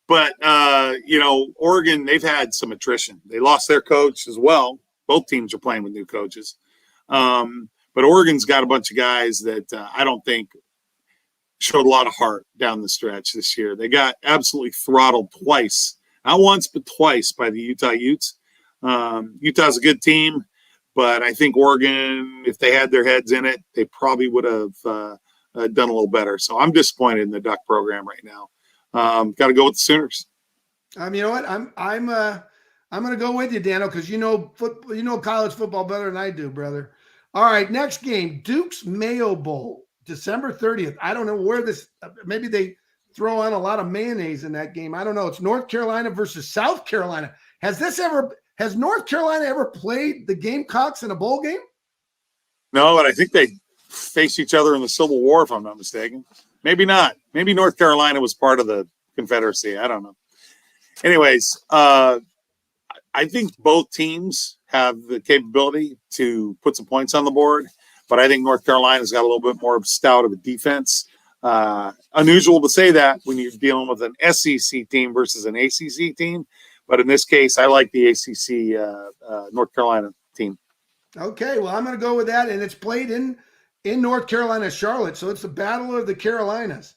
But Oregon, they've had some attrition. They lost their coach as well. Both teams are playing with new coaches. But Oregon's got a bunch of guys that I don't think showed a lot of heart down the stretch this year. They got absolutely throttled twice. Not once, but twice by the Utah Utes. Utah's a good team, but I think Oregon, if they had their heads in it, they probably would have done a little better. So I'm disappointed in the Duck program right now. Got to go with the Sooners. You know what? I'm going to go with you, Dano, because you know college football better than I do, brother. All right, next game, Duke's Mayo Bowl, December 30th. I don't know where maybe they throw on a lot of mayonnaise in that game. I don't know. It's North Carolina versus South Carolina. Has North Carolina ever played the Gamecocks in a bowl game? No, but I think they faced each other in the Civil War, if I'm not mistaken. Maybe not. Maybe North Carolina was part of the Confederacy. I don't know. Anyways, I think both teams have the capability to put some points on the board, but I think North Carolina's got a little bit more stout of a defense. Unusual to say that when you're dealing with an SEC team versus an ACC team, but in this case, I like the ACC North Carolina team. Okay, well, I'm going to go with that, and it's played in North Carolina, Charlotte, so it's the Battle of the Carolinas.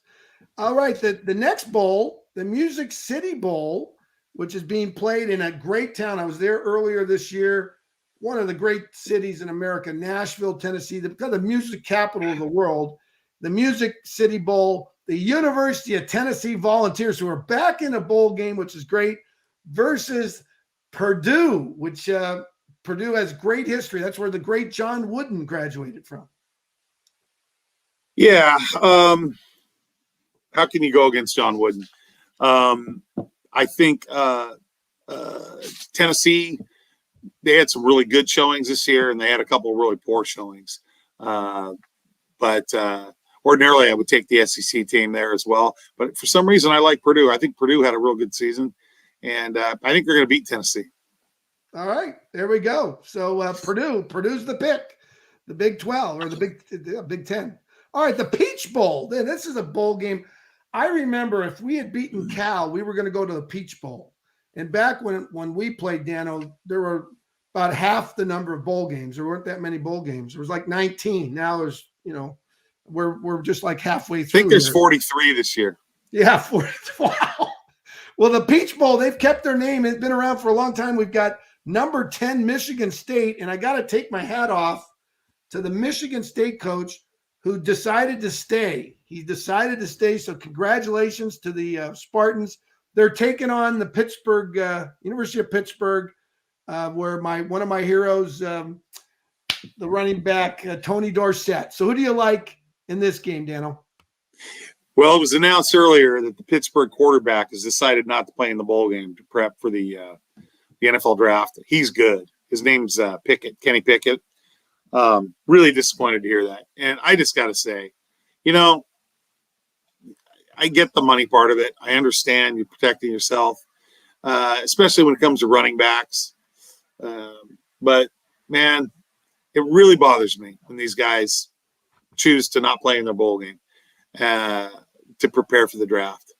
All right, the next bowl, the Music City Bowl, which is being played in a great town. I was there earlier this year, one of the great cities in America, Nashville, Tennessee, the music capital of the world. The Music City Bowl, the University of Tennessee Volunteers, who are back in a bowl game, which is great, versus Purdue, which Purdue has great history. That's where the great John Wooden graduated from. Yeah. How can you go against John Wooden? I think Tennessee, they had some really good showings this year, and they had a couple of really poor showings. But ordinarily, I would take the SEC team there as well. But for some reason, I like Purdue. I think Purdue had a real good season, and I think they're going to beat Tennessee. All right, there we go. So Purdue's the pick, the Big 12 or the Big 10. All right, the Peach Bowl. This is a bowl game. I remember if we had beaten Cal, we were going to go to the Peach Bowl. And back when we played, Dano, there were about half the number of bowl games. There weren't that many bowl games. There was like 19. Now there's, we're just like halfway through. I think there's 43 this year. Yeah, 40. Wow. Well, the Peach Bowl, they've kept their name. It's been around for a long time. We've got number 10 Michigan State, and I got to take my hat off to the Michigan State coach who decided to stay. He decided to stay, so congratulations to the Spartans. they're taking on the Pittsburgh University of Pittsburgh, where one of my heroes, the running back Tony Dorsett. So who do you like in this game, Dano? Well, it was announced earlier that the Pittsburgh quarterback has decided not to play in the bowl game to prep for the NFL draft. He's good. His name's Kenny Pickett. Really disappointed to hear that. And I just got to say, I get the money part of it. I understand you're protecting yourself, especially when it comes to running backs. But, man, it really bothers me when these guys choose to not play in their bowl game to prepare for the draft.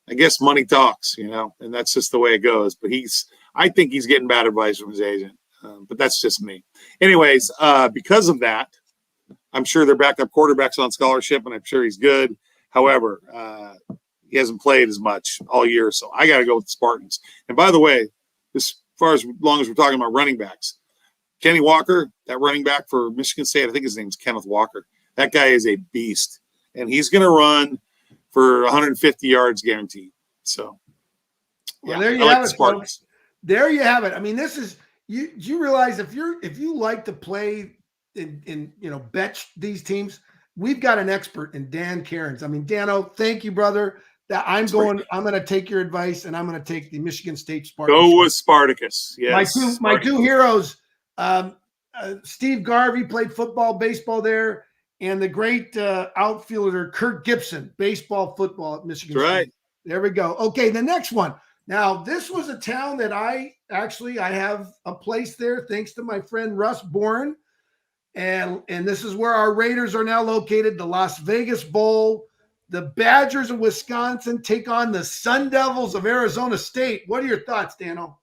I guess money talks, and that's just the way it goes. But I think he's getting bad advice from his agent. But that's just me. Anyways, because of that, I'm sure their backup quarterback's on scholarship, and I'm sure he's good. However, he hasn't played as much all year, so I got to go with the Spartans. And by the way, as long as we're talking about running backs, Kenny Walker, that running back for Michigan State, I think his name's Kenneth Walker. That guy is a beast, and he's going to run for 150 yards guaranteed. So, well, there you have it, folks. There you have it. I mean, this is you realize if you like to play in bet these teams, we've got an expert in Dan Kerins. I mean, Dano, thank you, brother. I'm going to take your advice, and I'm going to take the Michigan State Spartans. Go with Spartacus. Yes, my two heroes. Steve Garvey played football, baseball there, and the great outfielder Kirk Gibson, baseball, football at Michigan State. Right. There we go. Okay, the next one. Now, this was a town that I have a place there, thanks to my friend Russ Bourne, and this is where our Raiders are now located. The Las Vegas Bowl. The Badgers of Wisconsin take on the Sun Devils of Arizona State. What are your thoughts, Dano?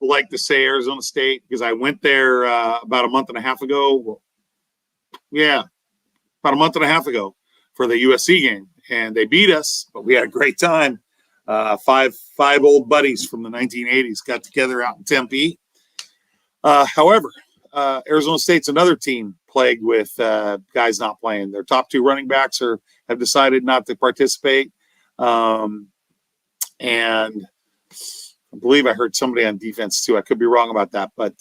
I like to say Arizona State because I went there about a month and a half ago. Yeah, about a month and a half ago for the USC game, and they beat us, but we had a great time. Five old buddies from the 1980s got together out in Tempe. However, Arizona State's another team plagued with guys not playing. Their top two running backs have decided not to participate, and I believe I heard somebody on defense too. I could be wrong about that, but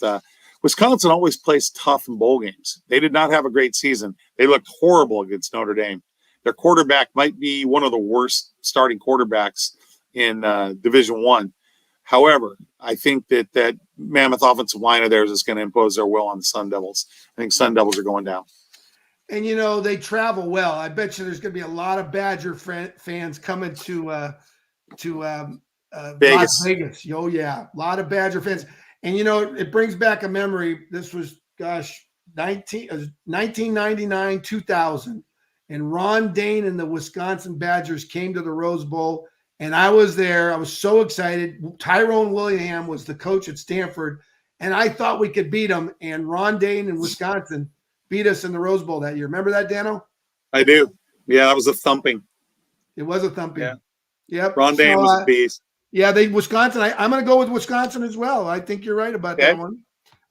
Wisconsin always plays tough in bowl games. They did not have a great season. They looked horrible against Notre Dame. Their quarterback might be one of the worst starting quarterbacks in Division I. However, I think that mammoth offensive line of theirs is going to impose their will on the Sun Devils. I think Sun Devils are going down. And, they travel well. I bet you there's going to be a lot of Badger fans coming to Vegas. Las Vegas. Oh, yeah. A lot of Badger fans. And, it brings back a memory. This was, 1999, 2000. And Ron Dane and the Wisconsin Badgers came to the Rose Bowl. And I was there. I was so excited. Tyrone Willingham was the coach at Stanford. And I thought we could beat him. And Ron Dane and Wisconsin beat us in the Rose Bowl that year. Remember that, Dano? I do. Yeah, that was a thumping. It was a thumping. Yeah. Yep. Ron Dane was a beast. Yeah, Wisconsin. I'm going to go with Wisconsin as well. I think you're right about that one.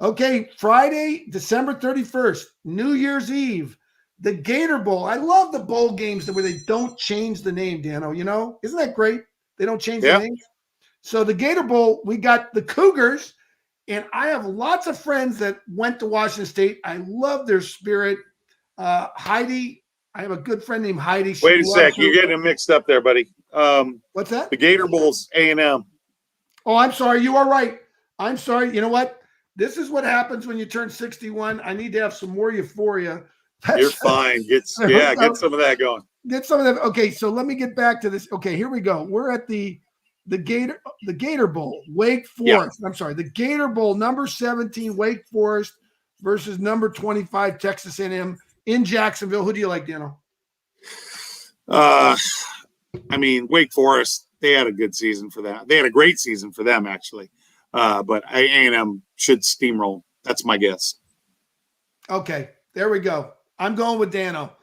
Okay, Friday, December 31st, New Year's Eve, the Gator Bowl. I love the bowl games where they don't change the name, Dano. Isn't that great? They don't change the name. So the Gator Bowl, we got the Cougars, and I have lots of friends that went to Washington State. I love their spirit. Heidi, I have a good friend named Heidi. Wait a sec. You're getting them mixed up there, buddy. What's that? The Gator Bowl's A&M. Oh, I'm sorry. You are right. I'm sorry. You know what? This is what happens when you turn 61. I need to have some more euphoria. You're fine. Get some of that going. Get some of that. Okay, so let me get back to this. Okay, here we go. We're at the Gator Bowl, Wake Forest. Yeah. I'm sorry, the Gator Bowl, number 17, Wake Forest versus number 25, Texas A&M in Jacksonville. Who do you like, Dano? Wake Forest, they had a good season for that. They had a great season for them, actually. But A&M should steamroll. That's my guess. Okay, there we go. I'm going with Dano.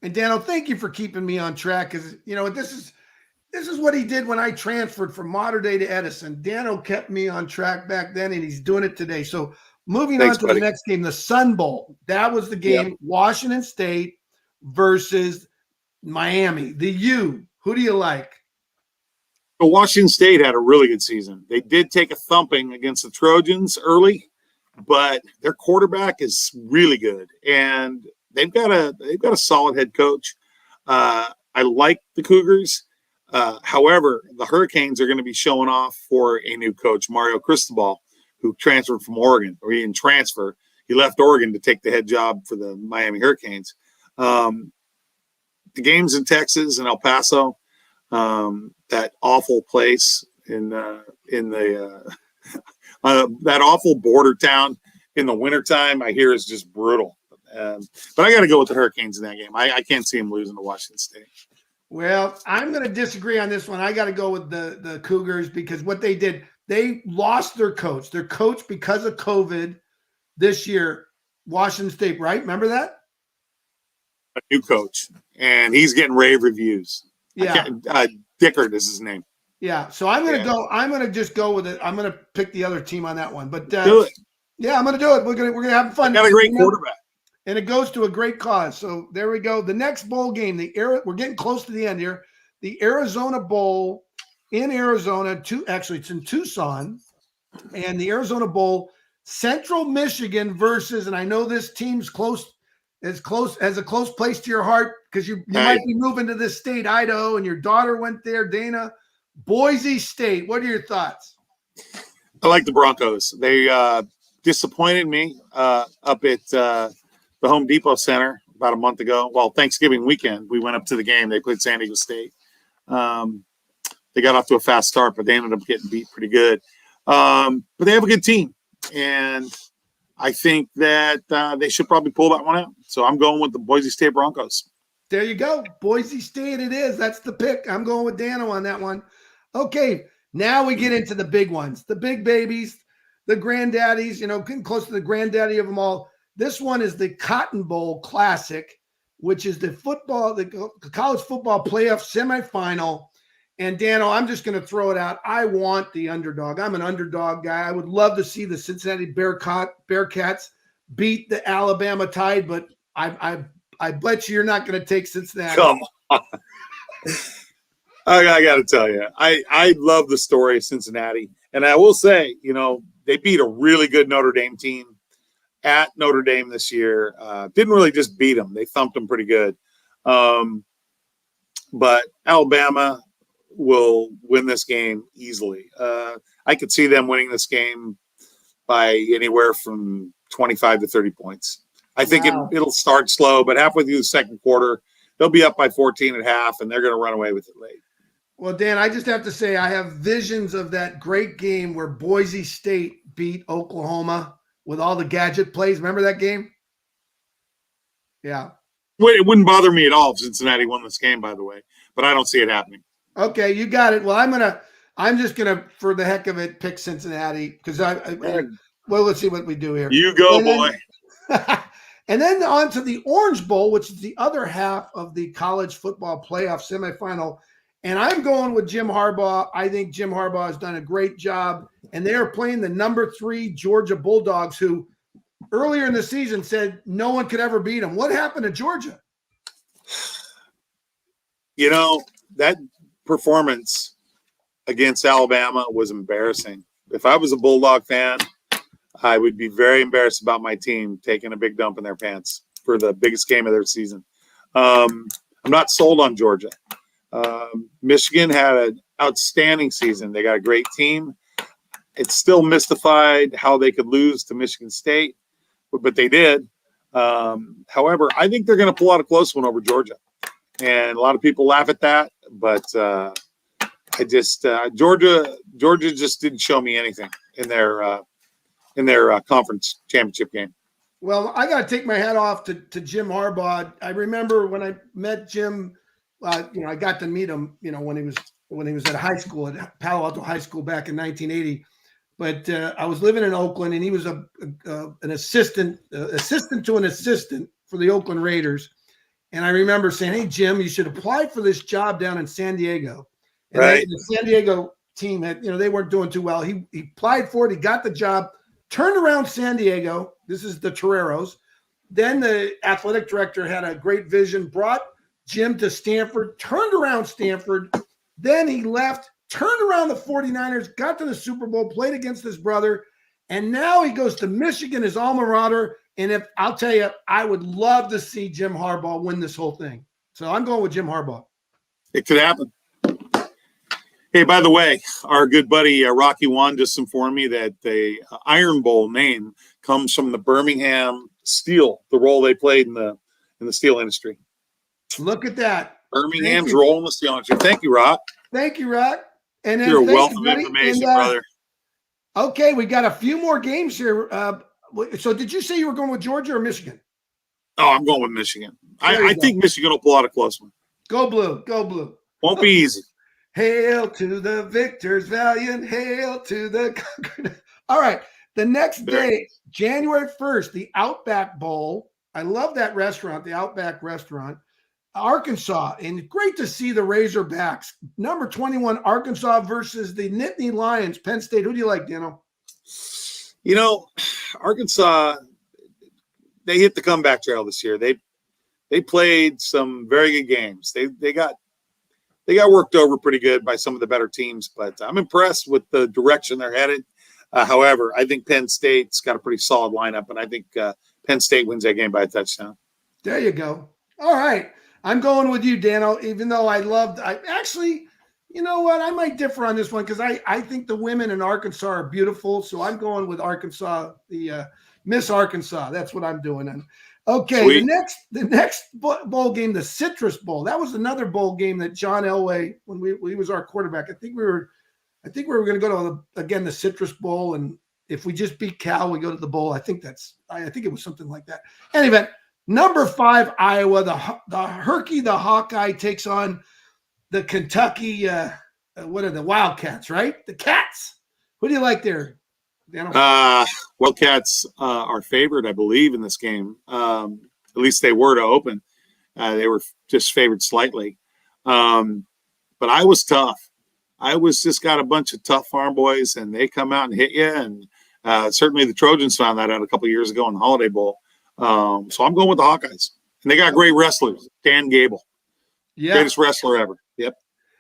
And Dano, thank you for keeping me on track because, this is what he did when I transferred from Mater Dei to Edison. Dano kept me on track back then, and he's doing it today. So moving on to the next game, the Sun Bowl. That was the game, Washington State versus Miami. The U. Who do you like? But Washington State had a really good season. They did take a thumping against the Trojans early, but their quarterback is really good, and they've got a solid head coach. I like the Cougars. However, the Hurricanes are going to be showing off for a new coach, Mario Cristobal, who transferred from Oregon, or he didn't transfer. He left Oregon to take the head job for the Miami Hurricanes. The game's in Texas and El Paso, that awful place in that awful border town in the wintertime, I hear is just brutal. But I got to go with the Hurricanes in that game. I can't see them losing to Washington State. Well, I'm going to disagree on this one. I got to go with the Cougars because what they did, they lost their coach. Their coach, because of COVID this year, Washington State, right? Remember that? A new coach, and he's getting rave reviews. Yeah. Dickert is his name. Yeah. So I'm going to go. I'm going to just go with it. I'm going to pick the other team on that one. But do it. Yeah, I'm going to do it. We're going to have fun. Got a great quarterback. And it goes to a great cause. So there we go. The next bowl game, we're getting close to the end here. The Arizona Bowl in Arizona. Actually, it's in Tucson. And the Arizona Bowl, Central Michigan versus, and I know this team's as a close place to your heart because you might be moving to this state, Idaho, and your daughter went there, Dana. Boise State. What are your thoughts? I like the Broncos. They disappointed me up at the Home Depot Center about a month ago. Well, Thanksgiving weekend, we went up to the game. They played San Diego State. They got off to a fast start, but they ended up getting beat pretty good. But they have a good team, and I think that they should probably pull that one out. So I'm going with the Boise State Broncos. There you go. Boise State it is. That's the pick. I'm going with Dano on that one. Okay, now we get into the big ones, the big babies, the granddaddies, getting close to the granddaddy of them all. This one is the Cotton Bowl Classic, which is the college football playoff semifinal. And Dano, I'm just going to throw it out. I want the underdog. I'm an underdog guy. I would love to see the Cincinnati Bearcats beat the Alabama Tide, but I bet you're not going to take Cincinnati. Come on. I got to tell you, I love the story of Cincinnati. And I will say, they beat a really good Notre Dame team at Notre Dame this year. Didn't really just beat them. They thumped them pretty good. But Alabama will win this game easily. I could see them winning this game by anywhere from 25 to 30 points. I think it'll start slow, but halfway through the second quarter, they'll be up by 14 at half, and they're going to run away with it late. Well, Dan, I just have to say I have visions of that great game where Boise State beat Oklahoma with all the gadget plays. Remember that game? Yeah. It wouldn't bother me at all if Cincinnati won this game, by the way, but I don't see it happening. Okay, you got it. Well, I'm just gonna, for the heck of it, pick Cincinnati because well, let's see what we do here. You go, boy. And then on to the Orange Bowl, which is the other half of the college football playoff semifinal. And I'm going with Jim Harbaugh. I think Jim Harbaugh has done a great job. And they are playing the number 3 Georgia Bulldogs, who earlier in the season said no one could ever beat them. What happened to Georgia? That performance against Alabama was embarrassing. If I was a Bulldog fan, I would be very embarrassed about my team taking a big dump in their pants for the biggest game of their season. I'm not sold on Georgia. Michigan had an outstanding season. They got a great team. It's still mystified how they could lose to Michigan State, but they did. However, I think they're going to pull out a close one over Georgia. And a lot of people laugh at that, but Georgia just didn't show me anything in their conference championship game. Well, I got to take my hat off to Jim Harbaugh. I remember when I met Jim, I got to meet him, when he was at high school at Palo Alto High School back in 1980. But I was living in Oakland, and he was an assistant to an assistant for the Oakland Raiders. And I remember saying, "Hey, Jim, you should apply for this job down in San Diego." And right. The San Diego team had, they weren't doing too well. He applied for it. He got the job, turned around San Diego. This is the Toreros. Then the athletic director had a great vision, brought Jim to Stanford, turned around Stanford. Then he left, turned around the 49ers, got to the Super Bowl, played against his brother, and now he goes to Michigan, his alma mater. And if I'll tell you, I would love to see Jim Harbaugh win this whole thing. So I'm going with Jim Harbaugh. It could happen. Hey, by the way, our good buddy Rocky One just informed me that the Iron Bowl name comes from the Birmingham Steel, the role they played in the steel industry. Look at that. Birmingham's role in the steel industry. Thank you, Rock. Thank you, Rock. And then you're a wealth of information, brother. Okay, we got a few more games here. So did you say you were going with Georgia or Michigan? Oh, I'm going with Michigan. I think Michigan will pull out a close one. Go blue. Go blue. Won't be easy. Hail to the victors valiant. Hail to the conquered. All right. The next day, January 1st, the Outback Bowl. I love that restaurant, the Outback restaurant. Arkansas. And great to see the Razorbacks. Number 21, Arkansas versus the Nittany Lions, Penn State. Who do you like, Dano? You know, Arkansas, they hit the comeback trail this year. They played some very good games. They got worked over pretty good by some of the better teams, but I'm impressed with the direction they're headed. However, I think Penn State's got a pretty solid lineup, and I think Penn State wins that game by a touchdown. There you go. All right. I'm going with you, Dano, even though actually, you know what? I might differ on this one because I think the women in Arkansas are beautiful. So I'm going with Arkansas, the Miss Arkansas. That's what I'm doing. And okay, sweet. the next bowl game, the Citrus Bowl. That was another bowl game that John Elway, when he was our quarterback, I think we were going to go to the Citrus Bowl, and if we just beat Cal, we go to the bowl. I think it was something like that. Anyway, number 5 Iowa, the Herky, the Hawkeye takes on the Kentucky. What are the Wildcats? Right, the Cats. Who do you like there? Wildcats are favored, I believe, in this game. At least they were to open. They were just favored slightly. But I was tough. I was just got a bunch of tough farm boys, and they come out and hit you. And certainly the Trojans found that out a couple of years ago in the Holiday Bowl. So I'm going with the Hawkeyes. And they got great wrestlers. Dan Gable. Yeah. Greatest wrestler ever. Yep.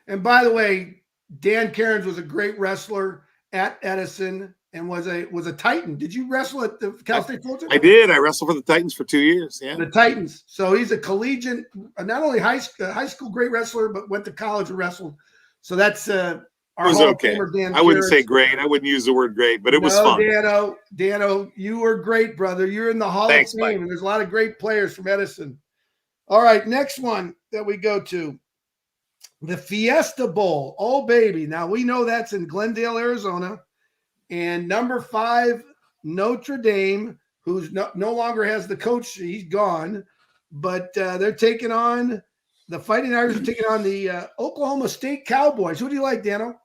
And by the way, Dan Kerins was a great wrestler at Edison and was a Titan. Did you wrestle at the Cal State Fulton? I did. I wrestled for the Titans for 2 years. Yeah. The Titans. So he's a collegiate, not only high school great wrestler, but went to college and wrestled. So that's our Hall of Famer, Dan Kerins. I wouldn't say great. I wouldn't use the word great, but it was fun. Dano, you were great, brother. You're in the Hall of Fame, Mike. And there's a lot of great players from Edison. All right, next one that we go to, the Fiesta Bowl. Oh, baby. Now, we know that's in Glendale, Arizona. And number 5, Notre Dame, who's no longer has the coach. He's gone. But they're taking on – the Fighting Irish are taking on the Oklahoma State Cowboys. Who do you like, Dano?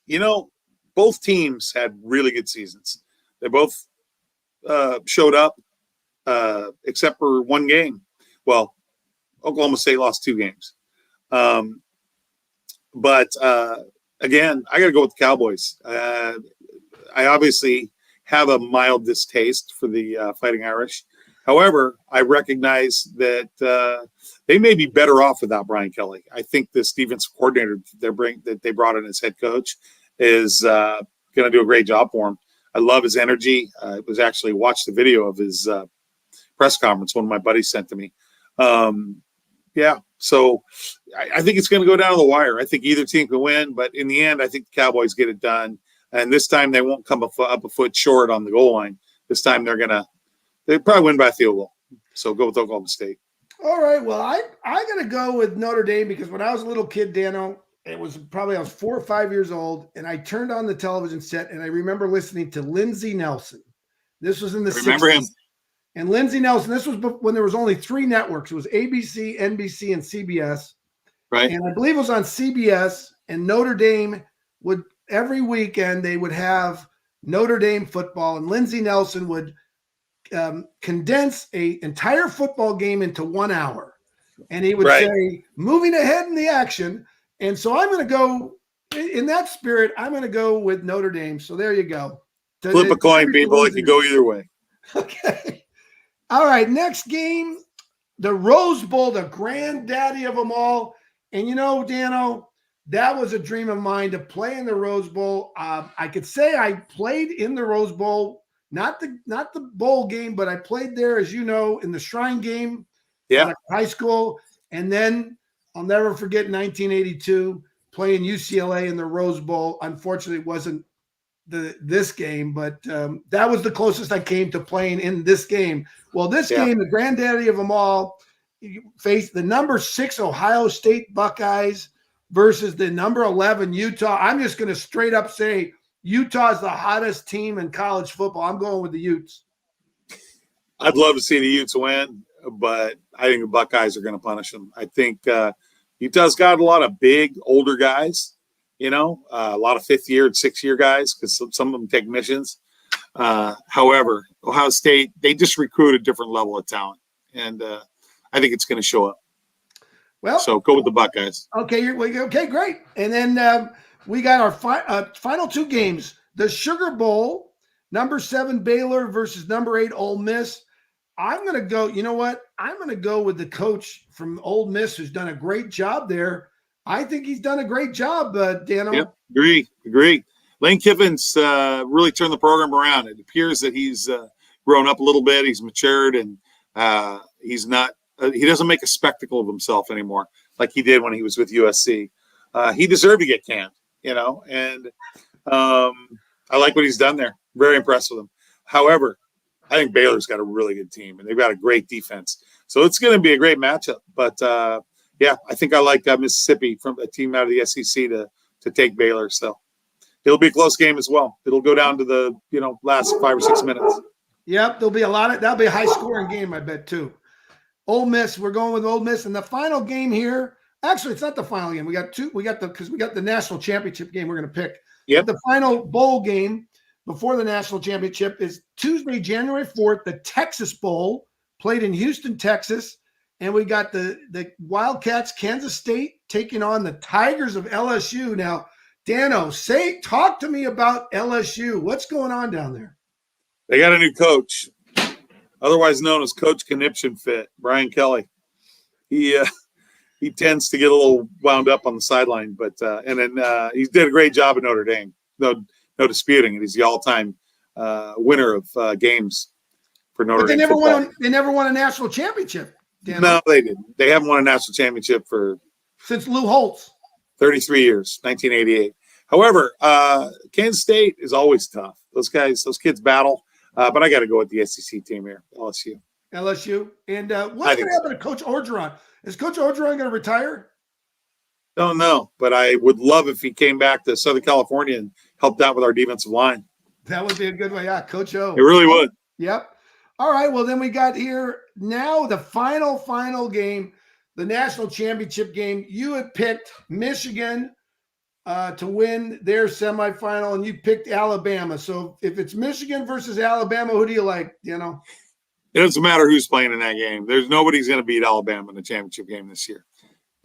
You know, both teams had really good seasons. They both showed up, except for one game. Well, Oklahoma State lost 2 games. But again, I got to go with the Cowboys. I obviously have a mild distaste for the Fighting Irish. However, I recognize that they may be better off without Brian Kelly. I think this defensive coordinator that they brought in as head coach is going to do a great job for him. I love his energy. I was actually watched the video of his press conference one of my buddies sent to me. So I think it's going to go down to the wire. I think either team can win, but in the end, I think the Cowboys get it done. And this time they won't come up a foot short on the goal line. This time they probably win by a field goal. So go with Oklahoma State. All right. Well, I got to go with Notre Dame because when I was a little kid, Dano, I was 4 or 5 years old, and I turned on the television set, and I remember listening to Lindsey Nelson. This was in the 60s. Remember him. And Lindsey Nelson, this was when there was only 3 networks. It was ABC, NBC, and CBS. Right. And I believe it was on CBS, and Notre Dame would – every weekend they would have Notre Dame football, and Lindsey Nelson would condense an entire football game into 1 hour. And he would say, moving ahead in the action. And so I'm going to go in that spirit. I'm going to go with Notre Dame. So there you go. Flip a coin, people. It can go either way. Okay. All right. Next game, the Rose Bowl, the granddaddy of them all. And Dano, that was a dream of mine to play in the Rose Bowl. I could say I played in the Rose Bowl, not the bowl game, but I played there, as you know, in the Shrine game out of high school. And then I'll never forget 1982 playing UCLA in the Rose Bowl. Unfortunately, it wasn't this game, but that was the closest I came to playing in this game. Well, this game, the granddaddy of them all, faced the number 6 Ohio State Buckeyes versus the number 11 Utah. I'm just going to straight up say Utah is the hottest team in college football. I'm going with the Utes. I'd love to see the Utes win, but I think the Buckeyes are going to punish them. I think Utah's got a lot of big, older guys, a lot of 5th-year and 6th-year guys because some of them take missions. However, Ohio State, they just recruit a different level of talent, and I think it's going to show up. Well, so go with the Buckeyes. Okay, okay, great. And then we got our final 2 games. The Sugar Bowl, number 7 Baylor versus number 8 Ole Miss. I'm going to go, you know what? I'm going to go with the coach from Ole Miss who's done a great job there. I think he's done a great job, Dano. Yep, agree. Lane Kiffin's really turned the program around. It appears that he's grown up a little bit. He's matured, and he's not he doesn't make a spectacle of himself anymore like he did when he was with USC. He deserved to get canned, and I like what he's done there. Very impressed with him. However, I think Baylor's got a really good team, and they've got a great defense. So it's going to be a great matchup. But, I think I like Mississippi from a team out of the SEC to take Baylor. So it'll be a close game as well. It'll go down to the, last 5 or 6 minutes. Yep, there'll be that'll be a high-scoring game, I bet, too. Ole Miss, we're going with Ole Miss. And the final game here, actually, it's not the final game. We got the national championship game we're going to pick. Yep. The final bowl game before the national championship is Tuesday, January 4th, the Texas Bowl, played in Houston, Texas. And we got the Wildcats, Kansas State, taking on the Tigers of LSU. Now, Dano, talk to me about LSU. What's going on down there? They got a new coach, otherwise known as Coach Conniption Fit, Brian Kelly. He tends to get a little wound up on the sideline, but and then he did a great job at Notre Dame. No disputing it. He's the all-time winner of games for Notre Dame. They never won a national championship. Dano. No, they didn't. They haven't won a national championship since Lou Holtz. 33 years, 1988. However, Kansas State is always tough. Those kids battle. But I got to go with the SEC team here, LSU. LSU. And what's going to happen to Coach Orgeron? Is Coach Orgeron going to retire? Don't know, but I would love if he came back to Southern California and helped out with our defensive line. That would be a good way. Yeah, Coach O. It really would. Yep. All right. Well, then we got here now the final game, the national championship game. You had picked Michigan to win their semifinal, and you picked Alabama. So if it's Michigan versus Alabama, who do you like? It doesn't matter who's playing in that game. Nobody's going to beat Alabama in the championship game this year.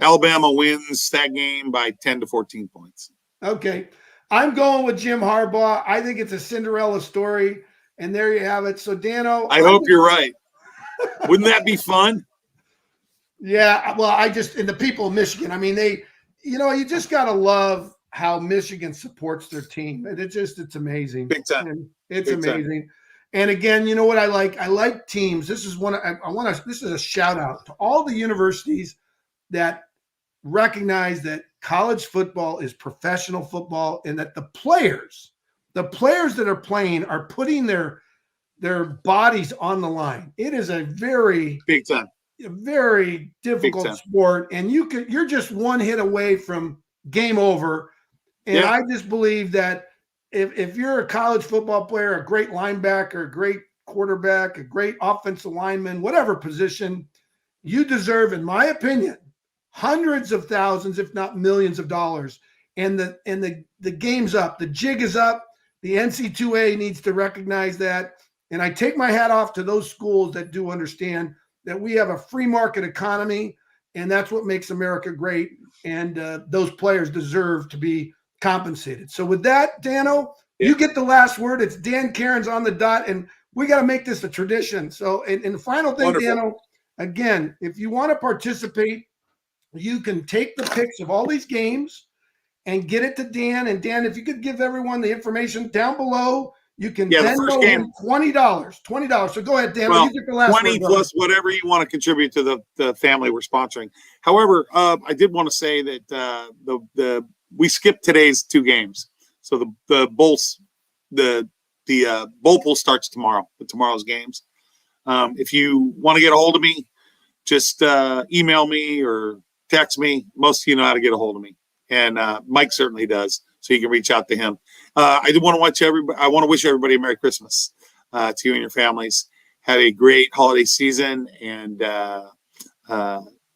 Alabama wins that game by 10 to 14 points. Okay. I'm going with Jim Harbaugh. I think it's a Cinderella story, and there you have it. So, Dano. I hope you're right. Wouldn't that be fun? Yeah. Well, and the people of Michigan, I mean, you just got to love how Michigan supports their team. It's amazing. Big time. And it's Big amazing. Time. And again, you know what I like? I like teams. This is this is a shout out to all the universities that recognize that college football is professional football and that the players that are playing are putting their bodies on the line. It is a very big time. A very difficult sport, and you're just one hit away from game over. And I just believe that if you're a college football player, a great linebacker, a great quarterback, a great offensive lineman, whatever position, you deserve, in my opinion, hundreds of thousands, if not millions of dollars. And the game's up, the jig is up. The NC2A needs to recognize that. And I take my hat off to those schools that do understand that we have a free market economy, and that's what makes America great. And those players deserve to be compensated. So with that, Dano, you get the last word. It's Dan Kerins on the dot, and we got to make this a tradition. So, and the final thing, Wonderful. Dano, again, if you want to participate you can take the pics of all these games and get it to Dan. And Dan, if you could give everyone the information down below, you can Venmo him $20. $20. So go ahead, Dan. Well, you get the last 20 word, plus whatever you want to contribute to the family we're sponsoring. However, I did want to say that we skipped today's 2 games. So the bowl pool starts tomorrow with tomorrow's games. If you want to get a hold of me, just email me or text me. Most of you know how to get a hold of me, and Mike certainly does. So you can reach out to him. I do want to wish everybody a Merry Christmas to you and your families. Have a great holiday season and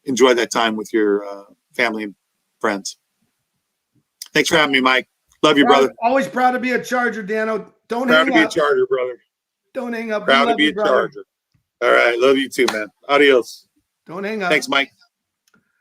enjoy that time with your family and friends. Thanks for having me, Mike. Love you, brother. Always proud to be a Charger, Dano. Don't proud hang to up. be a Charger, brother. Don't hang up. Proud to be a Charger. All right. Love you too, man. Adios. Don't hang up. Thanks, Mike.